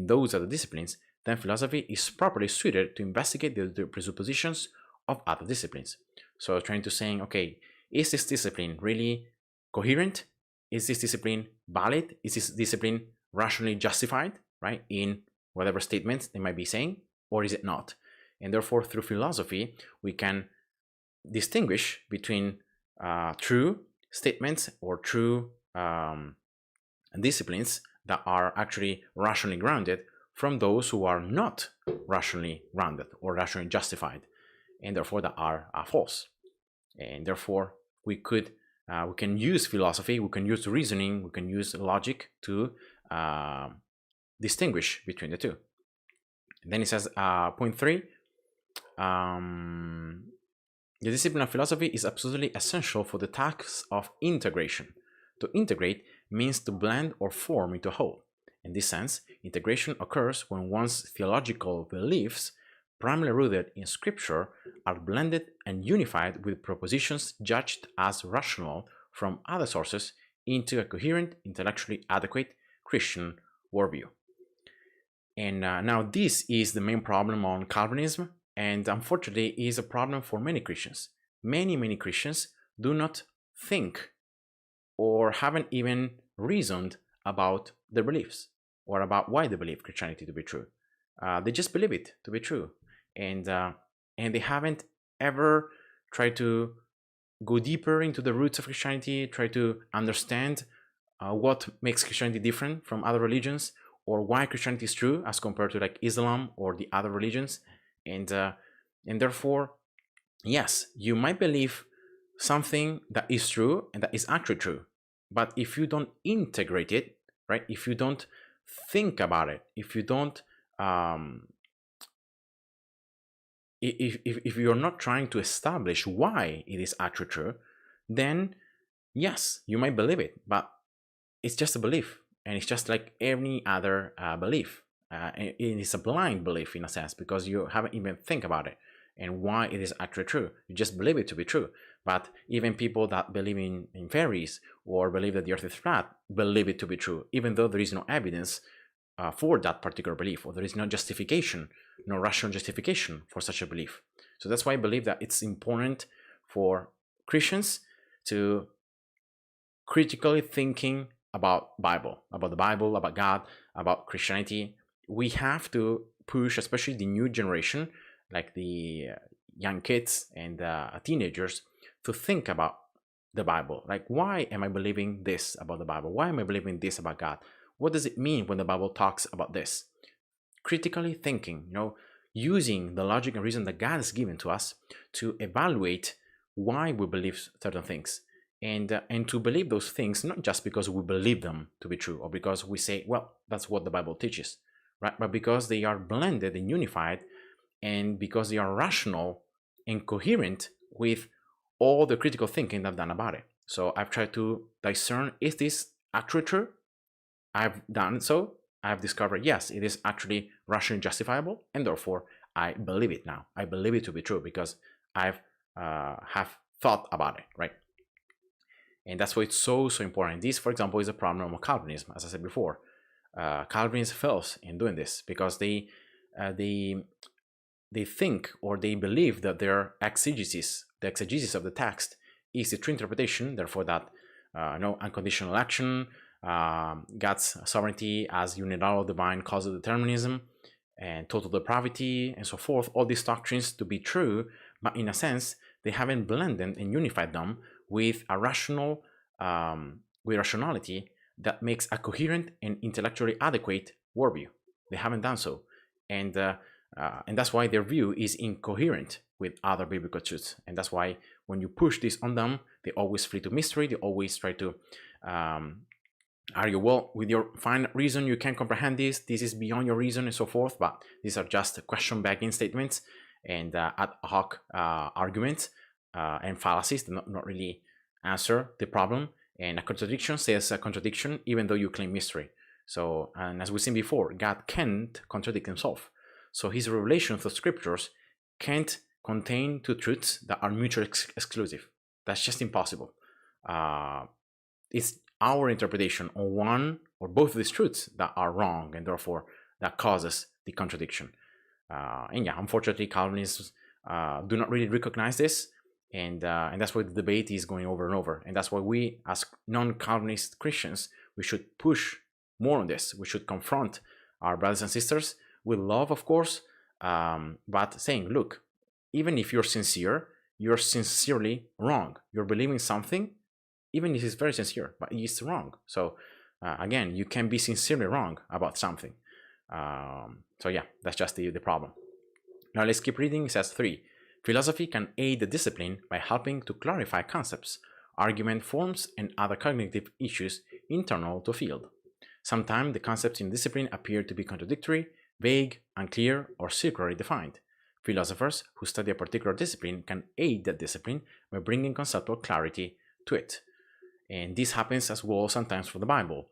those other disciplines, then philosophy is properly suited to investigate the presuppositions of other disciplines. So trying to saying, okay, is this discipline really coherent? Is this discipline valid? Is this discipline rationally justified, right, in whatever statements they might be saying, or is it not? And therefore, through philosophy, we can distinguish between true statements or true disciplines that are actually rationally grounded from those who are not rationally grounded or rationally justified, and therefore that are false. And therefore, we can use philosophy, we can use reasoning, we can use logic to distinguish between the two. And then it says, point 3, the discipline of philosophy is absolutely essential for the task of integration. To integrate means to blend or form into a whole. In this sense, integration occurs when one's theological beliefs, primarily rooted in Scripture, are blended and unified with propositions judged as rational from other sources into a coherent, intellectually adequate Christian worldview. And now this is the main problem on Calvinism, and unfortunately is a problem for many Christians. Many Christians do not think or haven't even reasoned about their beliefs or about why they believe Christianity to be true. They just believe it to be true, and they haven't ever tried to go deeper into the roots of Christianity, try to understand what makes Christianity different from other religions, or why Christianity is true as compared to like Islam or the other religions. And therefore, yes, you might believe something that is true and that is actually true, but if you don't integrate it, right, if you don't think about it, if you don't if you're not trying to establish why it is actually true, then yes, you might believe it, but it's just a belief, and it's just like any other belief. It is a blind belief in a sense, because you haven't even think about it and why it is actually true. You just believe it to be true. But even people that believe in fairies or believe that the earth is flat believe it to be true, even though there is no evidence for that particular belief, or there is no justification, no rational justification for such a belief. So that's why I believe that it's important for Christians to critically thinking about the Bible, about God, about Christianity. We have to push, especially the new generation, like the young kids and teenagers, to think about the Bible. Like, why am I believing this about the Bible? Why am I believing this about God? What does it mean when the Bible talks about this? Critically thinking, using the logic and reason that God has given to us to evaluate why we believe certain things, and to believe those things not just because we believe them to be true, or because we say, well, that's what the Bible teaches, right? But because they are blended and unified, and because they are rational and coherent with all the critical thinking that I've done about it. So I've tried to discern, is this actually true? I've done so. I've discovered, yes, it is actually rationally justifiable, and therefore I believe it now. I believe it to be true because I've have thought about it, right? And that's why it's so important. This, for example, is a problem of Calvinism, as I said before. Calvinism fails in doing this because they think, or they believe, that their exegesis, the exegesis of the text, is the true interpretation. Therefore, that no unconditional action, God's sovereignty as unilateral divine causal determinism, and total depravity, and so forth, all these doctrines to be true, but in a sense, they haven't blended and unified them with a rational, with rationality that makes a coherent and intellectually adequate worldview. They haven't done so, and that's why their view is incoherent with other biblical truths. And that's why when you push this on them, they always flee to mystery. They always try to argue, well, with your fine reason, you can't comprehend this. This is beyond your reason, and so forth. But these are just question-begging statements and ad hoc arguments and fallacies that not really answer the problem. And a contradiction says a contradiction, even though you claim mystery. So, and as we've seen before, God can't contradict himself. So his revelation of the scriptures can't contain two truths that are mutually exclusive. That's just impossible. It's our interpretation on one or both of these truths that are wrong, and therefore that causes the contradiction. And yeah, unfortunately, Calvinists do not really recognize this, and that's why the debate is going over and over. And that's why we, as non-Calvinist Christians, we should push more on this. We should confront our brothers and sisters with love, of course, but saying, look, even if you're sincere, you're sincerely wrong. You're believing something, even if it's very sincere, but it's wrong. So again, you can be sincerely wrong about something. So yeah, that's just the problem. Now let's keep reading. It says 3. Philosophy can aid the discipline by helping to clarify concepts, argument forms, and other cognitive issues internal to a field. Sometimes the concepts in discipline appear to be contradictory, vague, unclear, or circularly defined. Philosophers who study a particular discipline can aid that discipline by bringing conceptual clarity to it. And this happens as well sometimes for the Bible.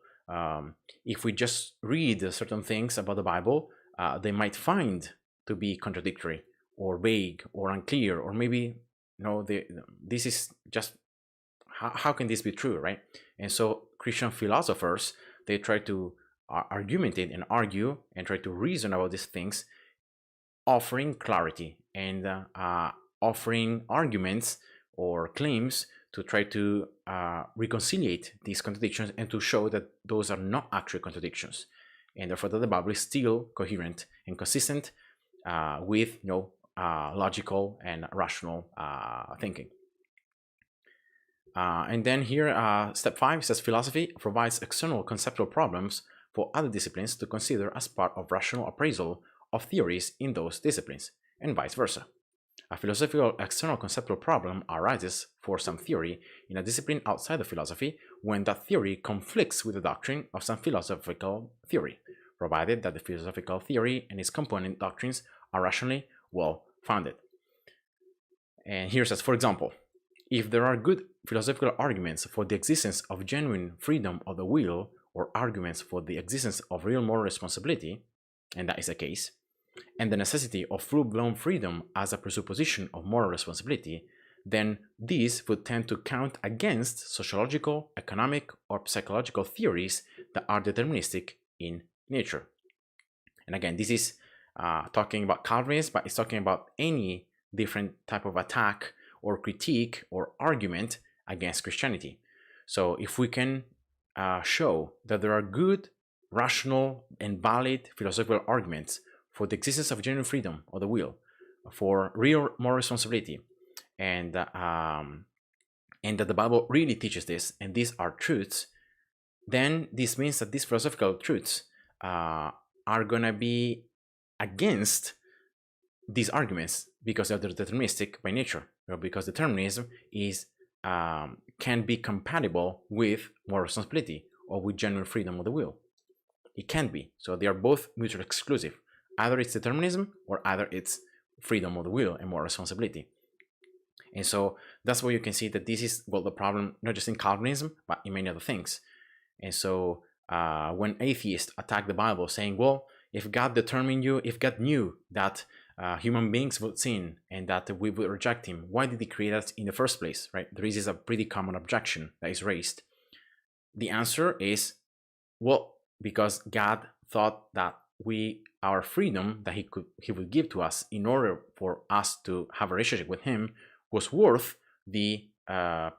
If we just read certain things about the Bible, they might find to be contradictory or vague or unclear, or maybe this is just how can this be true, right? And so Christian philosophers, they try to argumentate and argue and try to reason about these things, offering clarity and offering arguments or claims to try to reconciliate these contradictions and to show that those are not actual contradictions, and therefore that the Bible is still coherent and consistent with logical and rational thinking. And then here, step 5 says philosophy provides external conceptual problems for other disciplines to consider as part of rational appraisal of theories in those disciplines, and vice versa. A philosophical external conceptual problem arises for some theory in a discipline outside of philosophy when that theory conflicts with the doctrine of some philosophical theory, provided that the philosophical theory and its component doctrines are rationally well founded. And here it says, for example, if there are good philosophical arguments for the existence of genuine freedom of the will, or arguments for the existence of real moral responsibility, and that is the case, and the necessity of full-blown freedom as a presupposition of moral responsibility, then these would tend to count against sociological, economic, or psychological theories that are deterministic in nature. And again, this is talking about Calvinists, but it's talking about any different type of attack or critique or argument against Christianity. So if we can show that there are good, rational, and valid philosophical arguments for the existence of genuine freedom of the will, for real moral responsibility, and that the Bible really teaches this, and these are truths, then this means that these philosophical truths are going to be against these arguments because they're deterministic by nature, because determinism is can be compatible with moral responsibility or with genuine freedom of the will. It can be. So they are both mutually exclusive. Either it's determinism or either it's freedom of the will and moral responsibility. And so that's where you can see that this is the problem, not just in Calvinism, but in many other things. And so when atheists attack the Bible saying, well, if God determined you, if God knew that human beings would sin and that we would reject him, why did he create us in the first place, right? There is a pretty common objection that is raised. The answer is, well, because God thought that our freedom that he would give to us in order for us to have a relationship with him was worth the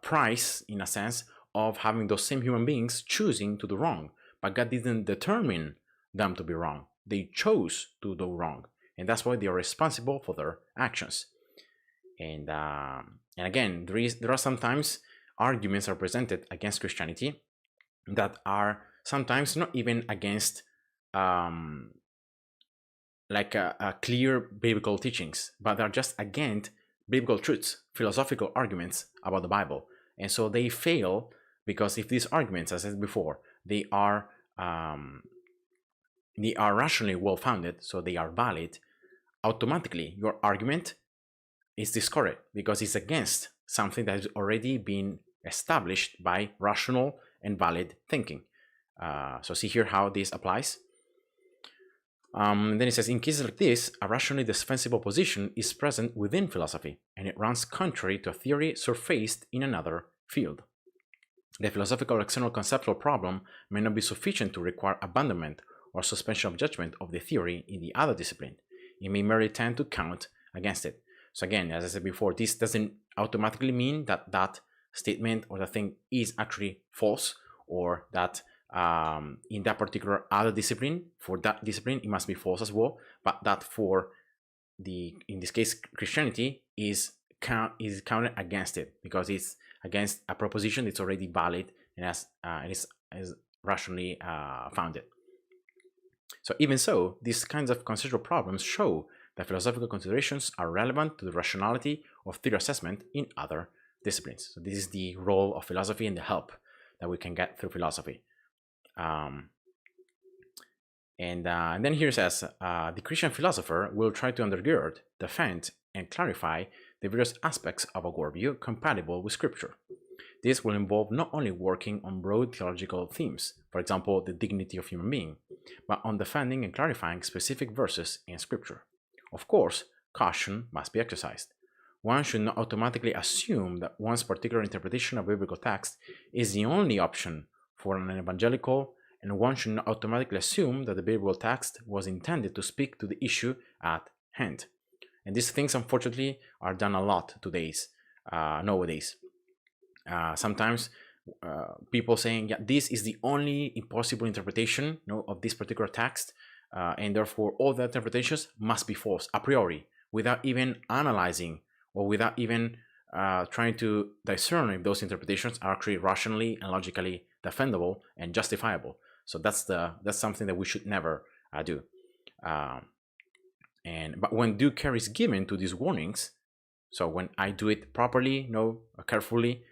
price, in a sense, of having those same human beings choosing to do wrong. But God didn't determine them to be wrong. They chose to do wrong. And that's why they are responsible for their actions. And again, there are sometimes arguments are presented against Christianity that are sometimes not even against clear biblical teachings, but they're just against biblical truths, philosophical arguments about the Bible. And so they fail because if these arguments, as I said before, they are rationally well-founded, so they are valid, automatically your argument is discarded because it's against something that has already been established by rational and valid thinking. So see here how this applies. Then it says, in cases like this, a rationally defensible position is present within philosophy, and it runs contrary to a theory surfaced in another field. The philosophical external conceptual problem may not be sufficient to require abandonment or suspension of judgment of the theory in the other discipline. It may merely tend to count against it. So again, as I said before, this doesn't automatically mean that that statement or the thing is actually false, or that in that particular other discipline, for that discipline, it must be false as well. But that for in this case, Christianity is counted against it, because it's against a proposition that's already valid and is rationally founded. So even so, these kinds of conceptual problems show that philosophical considerations are relevant to the rationality of theory assessment in other disciplines. So this is the role of philosophy and the help that we can get through philosophy. And then here it says, the Christian philosopher will try to undergird, defend, and clarify the various aspects of a worldview compatible with Scripture. This will involve not only working on broad theological themes, for example, the dignity of human being, but on defending and clarifying specific verses in Scripture. Of course, caution must be exercised. One should not automatically assume that one's particular interpretation of biblical text is the only option for an evangelical, and one should not automatically assume that the biblical text was intended to speak to the issue at hand. And these things, unfortunately, are done a lot nowadays. Sometimes people saying, yeah, this is the only possible interpretation of this particular text, and therefore all the interpretations must be false a priori, without even analyzing or without even trying to discern if those interpretations are actually rationally and logically defendable and justifiable. So that's something that we should never do. But when due care is given to these warnings, so when I do it properly, carefully,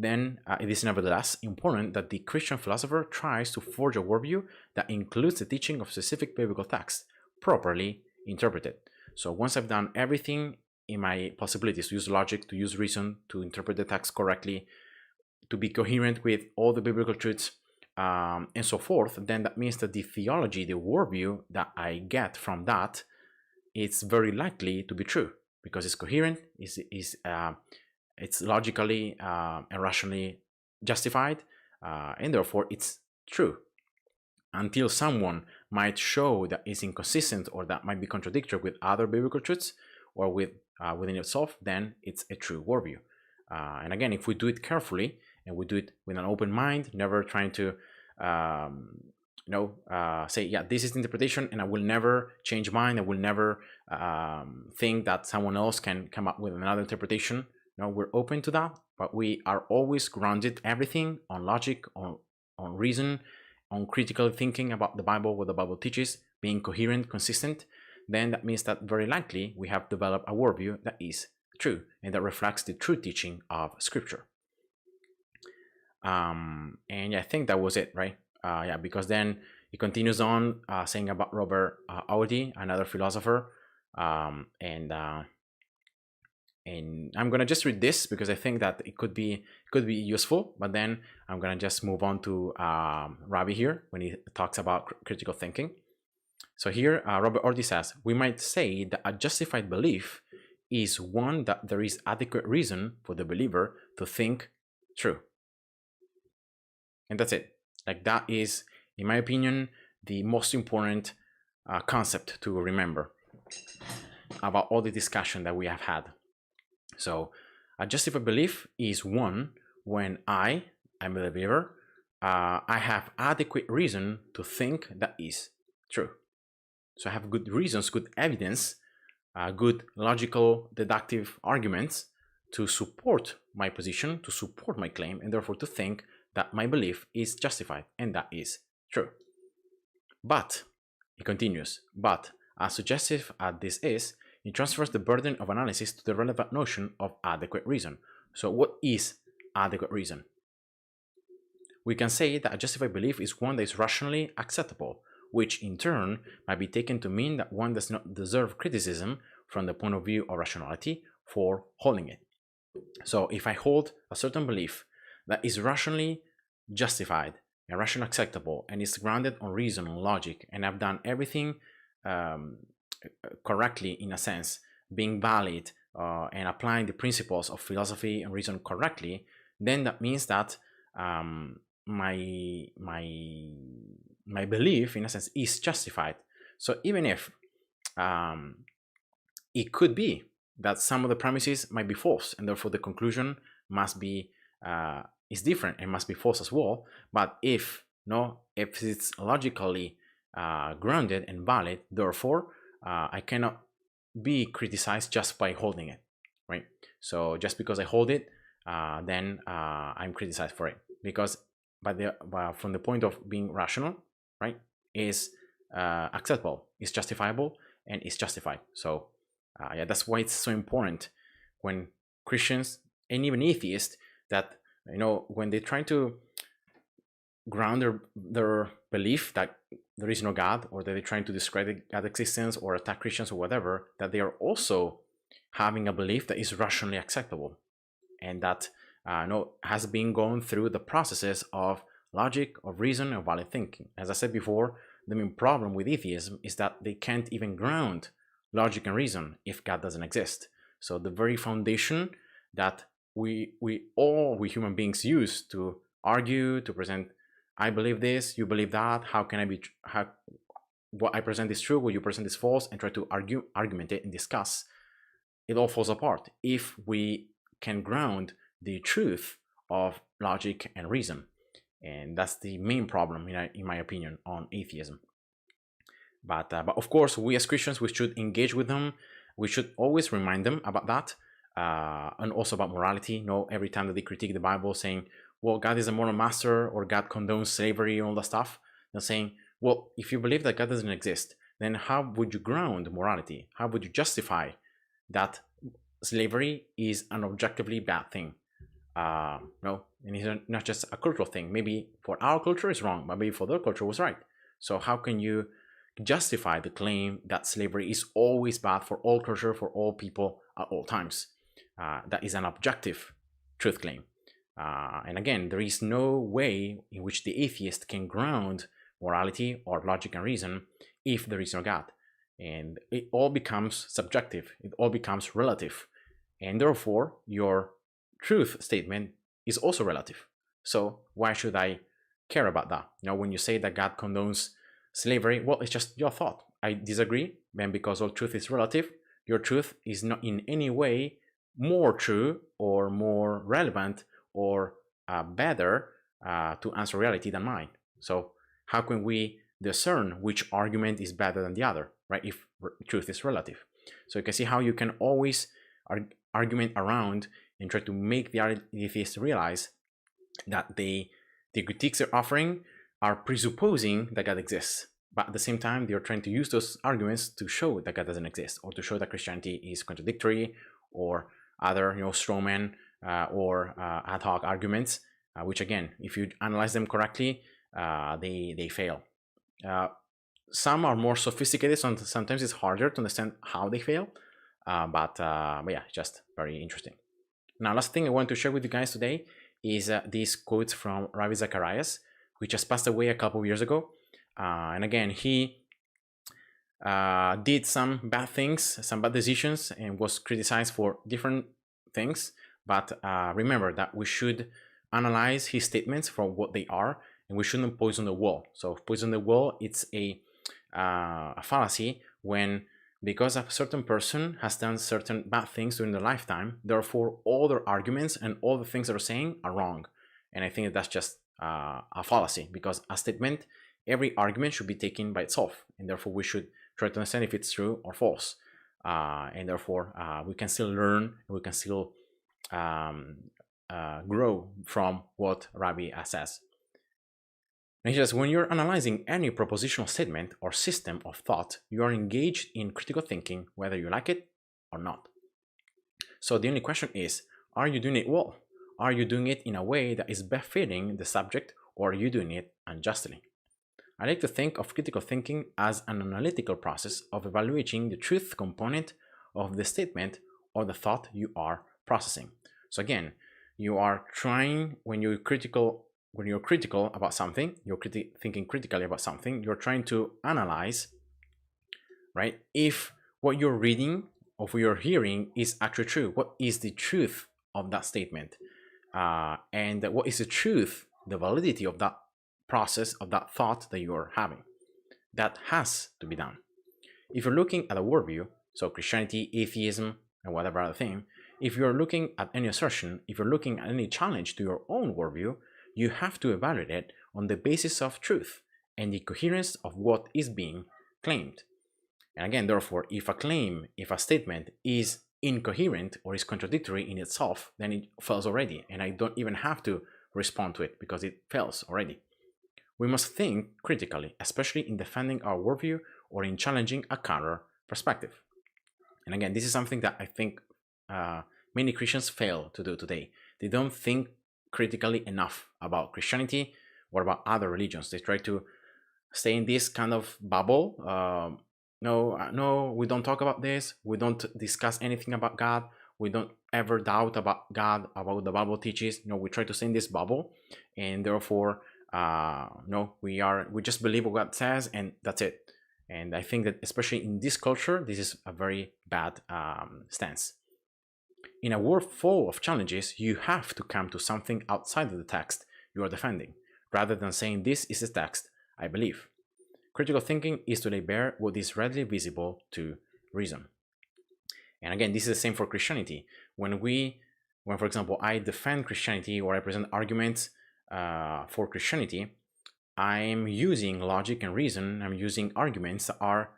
then it is nevertheless important that the Christian philosopher tries to forge a worldview that includes the teaching of specific biblical texts, properly interpreted. So once I've done everything in my possibilities, to use logic, to use reason, to interpret the text correctly, to be coherent with all the biblical truths, and so forth, then that means that the theology, the worldview that I get from that, it's very likely to be true, because it's coherent, it's logically and rationally justified, and therefore it's true. Until someone might show that it's inconsistent or that might be contradictory with other biblical truths or within itself, then it's a true worldview. And again, if we do it carefully and we do it with an open mind, never trying to say, yeah, this is the interpretation and I will never change mine, I will never think that someone else can come up with another interpretation. No, we're open to that, but we are always grounded everything on logic, on reason, on critical thinking about the Bible, what the Bible teaches, being coherent, consistent. Then that means that very likely we have developed a worldview that is true and that reflects the true teaching of Scripture. And yeah, I think that was it, right? Because then it continues on saying about Robert Audi, another philosopher, and I'm gonna just read this because I think that it could be useful. But then I'm gonna just move on to Ravi here when he talks about critical thinking. So here, Robert Audi says, we might say that a justified belief is one that there is adequate reason for the believer to think true. And that's it. Like, that is, in my opinion, the most important concept to remember about all the discussion that we have had. So a justified belief is one when I'm a believer, I have adequate reason to think that is true. So I have good reasons, good evidence, good logical deductive arguments to support my position, to support my claim, and therefore to think that my belief is justified and that is true. But, it continues, but as suggestive as this is, it transfers the burden of analysis to the relevant notion of adequate reason. So what is adequate reason? We can say that a justified belief is one that is rationally acceptable, which in turn might be taken to mean that one does not deserve criticism from the point of view of rationality for holding it. So if I hold a certain belief that is rationally justified and rationally acceptable and is grounded on reason, on logic, and I've done everything correctly, in a sense, being valid and applying the principles of philosophy and reason correctly, then that means that my belief, in a sense, is justified. So even if it could be that some of the premises might be false, and therefore the conclusion must be is different and must be false as well. But if no, if it's logically grounded and valid, therefore I cannot be criticized just by holding it, right? So just because I hold it, then I'm criticized for it, because from the point of being rational, right, is acceptable, is justifiable, and is justified. So yeah, that's why it's so important when Christians and even atheists, that when they're trying to ground their belief that there is no God, or that they're trying to discredit God's existence or attack Christians or whatever, that they are also having a belief that is rationally acceptable, and that has been going through the processes of logic, of reason, and valid thinking. As I said before, the main problem with atheism is that they can't even ground logic and reason if God doesn't exist. So the very foundation that we human beings use to argue, to present, I believe this, you believe that, how can I be, what I present is true, what you present is false, and try to argumentate and discuss, it all falls apart if we can ground the truth of logic and reason. And that's the main problem, in my opinion, on atheism. But of course, we as Christians, we should engage with them. We should always remind them about that, and also about morality. Every time that they critique the Bible, saying, well, God is a moral master, or God condones slavery and all that stuff, they're saying, well, if you believe that God doesn't exist, then how would you ground morality? How would you justify that slavery is an objectively bad thing? No, and it's not just a cultural thing. Maybe for our culture it's wrong, but maybe for their culture it was right. So how can you justify the claim that slavery is always bad for all culture, for all people, at all times? That is an objective truth claim. And again, there is no way in which the atheist can ground morality or logic and reason if there is no God. And it all becomes subjective, it all becomes relative. And therefore, your truth statement is also relative. So why should I care about that? When you say that God condones slavery, well, it's just your thought. I disagree, and because all truth is relative, your truth is not in any way more true or more relevant or better to answer reality than mine. So how can we discern which argument is better than the other, right, if truth is relative? So you can see how you can always argument around and try to make the atheist realize that the critiques they're offering are presupposing that God exists, but at the same time they're trying to use those arguments to show that God doesn't exist, or to show that Christianity is contradictory, or other strawman or ad hoc arguments, which again, if you analyze them correctly, they fail. Some are more sophisticated, so sometimes it's harder to understand how they fail, but yeah, just very interesting. Now, last thing I want to share with you guys today is this quote from Ravi Zacharias, which just passed away a couple of years ago. And again, he did some bad things, some bad decisions, and was criticized for different things. But remember that we should analyze his statements for what they are, and we shouldn't poison the well. So poison the well, it's a fallacy when, because a certain person has done certain bad things during their lifetime, therefore all their arguments and all the things they're saying are wrong. And I think that that's just a fallacy, because a statement, every argument should be taken by itself, and therefore we should try to understand if it's true or false. And therefore we can still learn, and we can still grow from what Rabbi says. And he says, when you're analyzing any propositional statement or system of thought, you are engaged in critical thinking, whether you like it or not. So the only question is, are you doing it well? Are you doing it in a way that is befitting the subject, or are you doing it unjustly? I like to think of critical thinking as an analytical process of evaluating the truth component of the statement or the thought you are processing. So again, you are trying, when you're critical about something, you're thinking critically about something, you're trying to analyze, right, if what you're reading or what you're hearing is actually true. What is the truth of that statement? And what is the truth, the validity of that process, of that thought that you're having? That has to be done. If you're looking at a worldview, so Christianity, atheism, and whatever other thing, if you're looking at any assertion, if you're looking at any challenge to your own worldview, you have to evaluate it on the basis of truth and the coherence of what is being claimed. And again, therefore, if a claim, if a statement is incoherent or is contradictory in itself, then it fails already, and I don't even have to respond to it because it fails already. We must think critically, especially in defending our worldview or in challenging a counter perspective. And again, this is something that I think many Christians fail to do today. They don't think critically enough about Christianity or about other religions. They try to stay in this kind of bubble. No, we don't talk about this. We don't discuss anything about God. We don't ever doubt about God, about the Bible teaches. No, we try to stay in this bubble, and therefore, we just believe what God says, and that's it. And I think that especially in this culture, this is a very bad stance. In a world full of challenges, you have to come to something outside of the text you are defending, rather than saying this is the text I believe. Critical thinking is to lay bare what is readily visible to reason. And again, this is the same for Christianity. When, for example, I defend Christianity or I present arguments for Christianity, I'm using logic and reason. I'm using arguments that are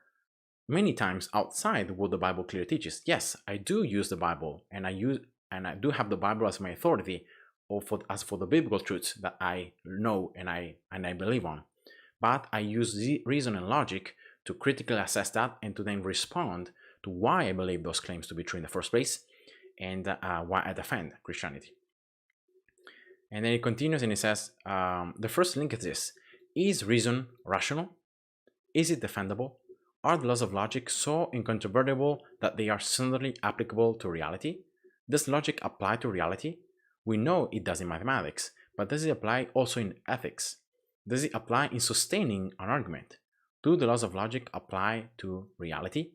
many times outside what the Bible clearly teaches. Yes, I do use the Bible, and I do have the Bible as my authority, as for the biblical truths that I know and I believe on. But I use reason and logic to critically assess that and to then respond to why I believe those claims to be true in the first place, and why I defend Christianity. And then it continues and it says, the first link is this: is reason rational? Is it defendable? Are the laws of logic so incontrovertible that they are similarly applicable to reality? Does logic apply to reality? We know it does in mathematics, but does it apply also in ethics? Does it apply in sustaining an argument? Do the laws of logic apply to reality?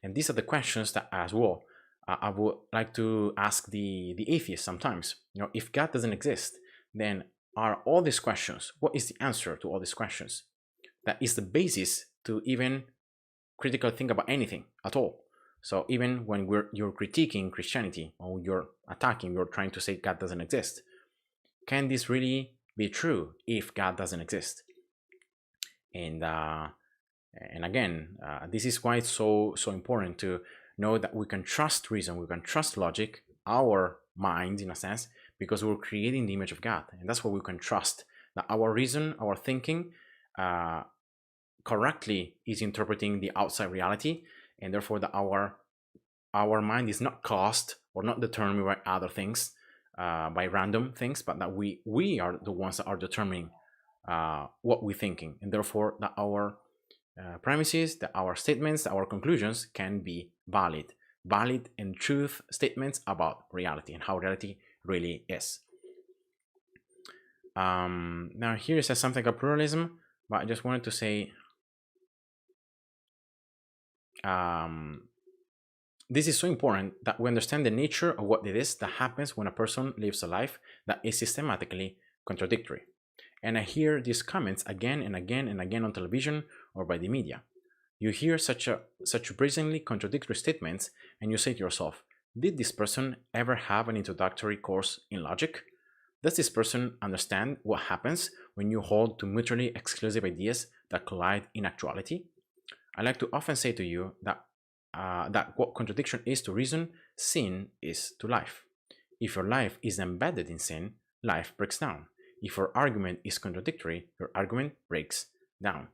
And these are the questions that, as well, I would like to ask the atheist sometimes. If God doesn't exist, then are all these questions, what is the answer to all these questions? That is the basis to even critically think about anything at all. So even when you're critiquing Christianity, or you're trying to say God doesn't exist, can this really be true if God doesn't exist? And again, this is why it's so important to know that we can trust reason, we can trust logic, our mind in a sense, because we're creating the image of God, and that's what we can trust, that our reason, our thinking, correctly is interpreting the outside reality, and therefore that our mind is not caused or not determined by other things, by random things, but that we are the ones that are determining what we're thinking, and therefore that our premises, that our statements, our conclusions can be valid and truth statements about reality and how reality really is. Now here it says something about pluralism, but I just wanted to say this is so important that we understand the nature of what it is that happens when a person lives a life that is systematically contradictory. And I hear these comments again and again and again on television or by the media. You hear such brazenly contradictory statements, and you say to yourself, did this person ever have an introductory course in logic? Does this person understand what happens when you hold to mutually exclusive ideas that collide in actuality? I like to often say to you that what contradiction is to reason, sin is to life. If your life is embedded in sin, life breaks down. If your argument is contradictory, your argument breaks down.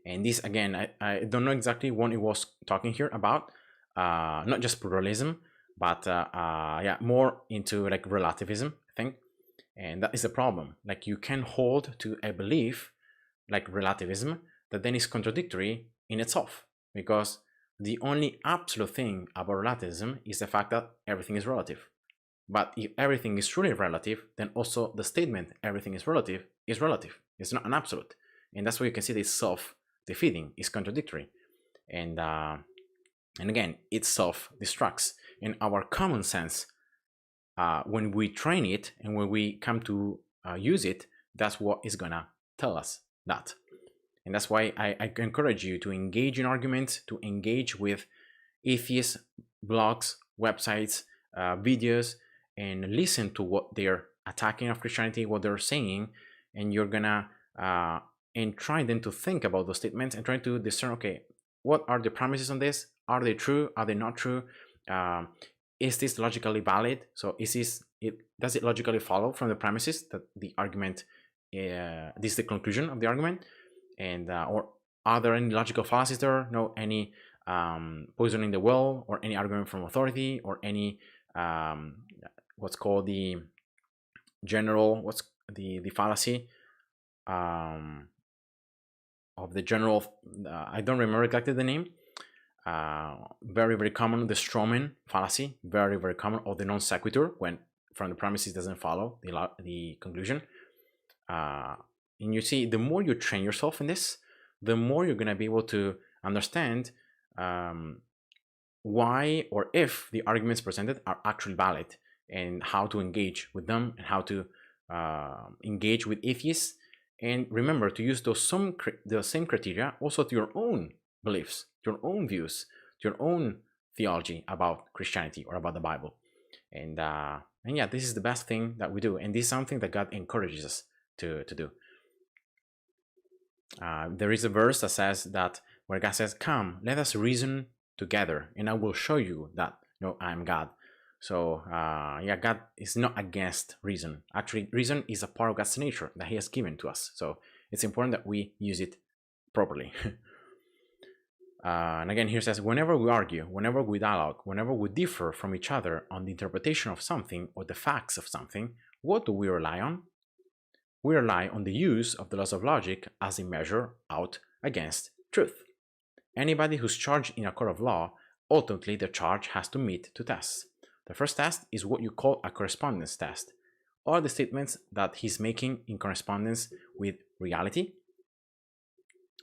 And this, again, I don't know exactly what it was talking here about, not just pluralism, but more into like relativism, I think. And that is the problem. Like, you can hold to a belief like relativism that then is contradictory in itself, because the only absolute thing about relativism is the fact that everything is relative. But if everything is truly relative, then also the statement everything is relative is relative. It's not an absolute. And that's why you can see that it's self-defeating, it's contradictory. And again, it self-destructs. In our common sense, when we train it and when we come to use it, that's what is gonna tell us that. And that's why I encourage you to engage in arguments, to engage with atheist blogs, websites, videos, and listen to what they're attacking of Christianity, what they're saying, and you're gonna and try then to think about those statements and try to discern, okay, what are the premises on this? Are they true? Are they not true? Is this logically valid? So does it logically follow from the premises that the argument this is the conclusion of the argument? And or are there any logical fallacies there? No, any poisoning the well, or any argument from authority, or any what's called the general, what's the fallacy of the general, I don't remember exactly the name, very, very common, the strawman fallacy, very, very common, or the non sequitur, when from the premises doesn't follow the conclusion. And you see, the more you train yourself in this, the more you're going to be able to understand why or if the arguments presented are actually valid, and how to engage with them, and how to engage with atheists. And remember to use the same criteria also to your own beliefs, your own views, your own theology about Christianity or about the Bible. And yeah, this is the best thing that we do, and this is something that God encourages us to do. There is a verse that says that, where God says, "Come, let us reason together, and I will show you that I am God." So yeah, God is not against reason. Actually, reason is a part of God's nature that He has given to us. So it's important that we use it properly. And again, here it says, whenever we argue, whenever we dialogue, whenever we differ from each other on the interpretation of something or the facts of something, what do we rely on? We rely on the use of the laws of logic as a measure out against truth. Anybody who's charged in a court of law, ultimately the charge has to meet two tests. The first test is what you call a correspondence test, or the statements that he's making in correspondence with reality.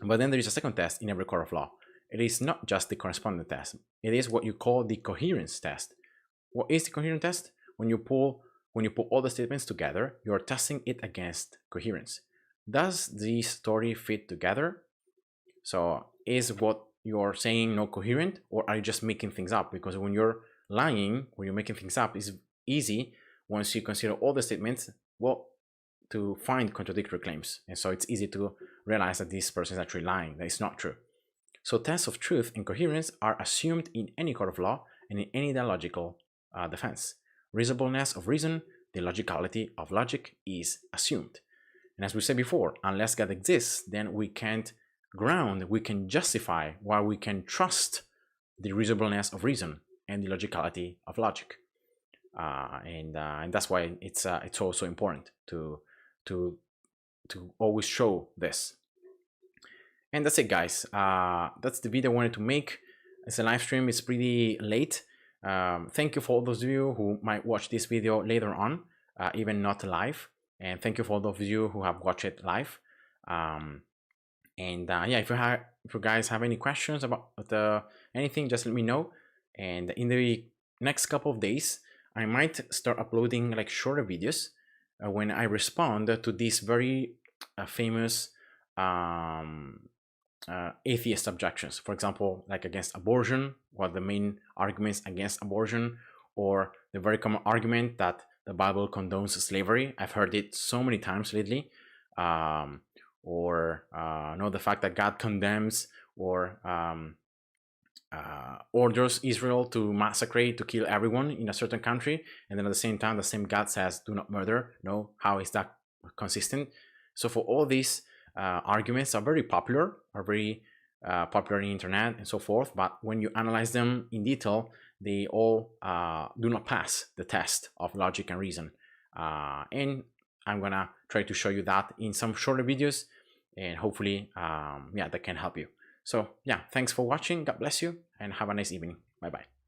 But then there is a second test in every court of law. It is not just the correspondence test. It is what you call the coherence test. What is the coherence test? When you pull all the statements together, you're testing it against coherence. Does the story fit together? So is what you're saying not coherent, or are you just making things up? Because when you're lying, when you're making things up, it's easy, once you consider all the statements, well, to find contradictory claims. And so it's easy to realize that this person is actually lying, that it's not true. So tests of truth and coherence are assumed in any court of law and in any dialogical defense. Reasonableness of reason, the logicality of logic is assumed. And as we said before, unless God exists, then we can justify why we can trust the reasonableness of reason and the logicality of logic. And that's why it's also important to always show this. And that's it, guys. That's the video I wanted to make. It's a live stream. It's pretty late. Thank you for all those of you who might watch this video later on, even not live. And thank you for all those of you who have watched it live. Yeah, if you guys have any questions about anything, just let me know. And in the next couple of days, I might start uploading like shorter videos when I respond to these very famous atheist objections. For example, like against abortion, what the main arguments against abortion, or the very common argument that the Bible condones slavery. I've heard it so many times lately. Or the fact that God condemns or orders Israel to massacre, to kill everyone in a certain country, and then at the same time the same God says do not murder. No, how is that consistent? So for all these arguments are very popular, on the internet and so forth, but when you analyze them in detail, they all do not pass the test of logic and reason. And I'm gonna try to show you that in some shorter videos, and hopefully that can help you. So yeah, thanks for watching. God bless you, and have a nice evening. Bye bye.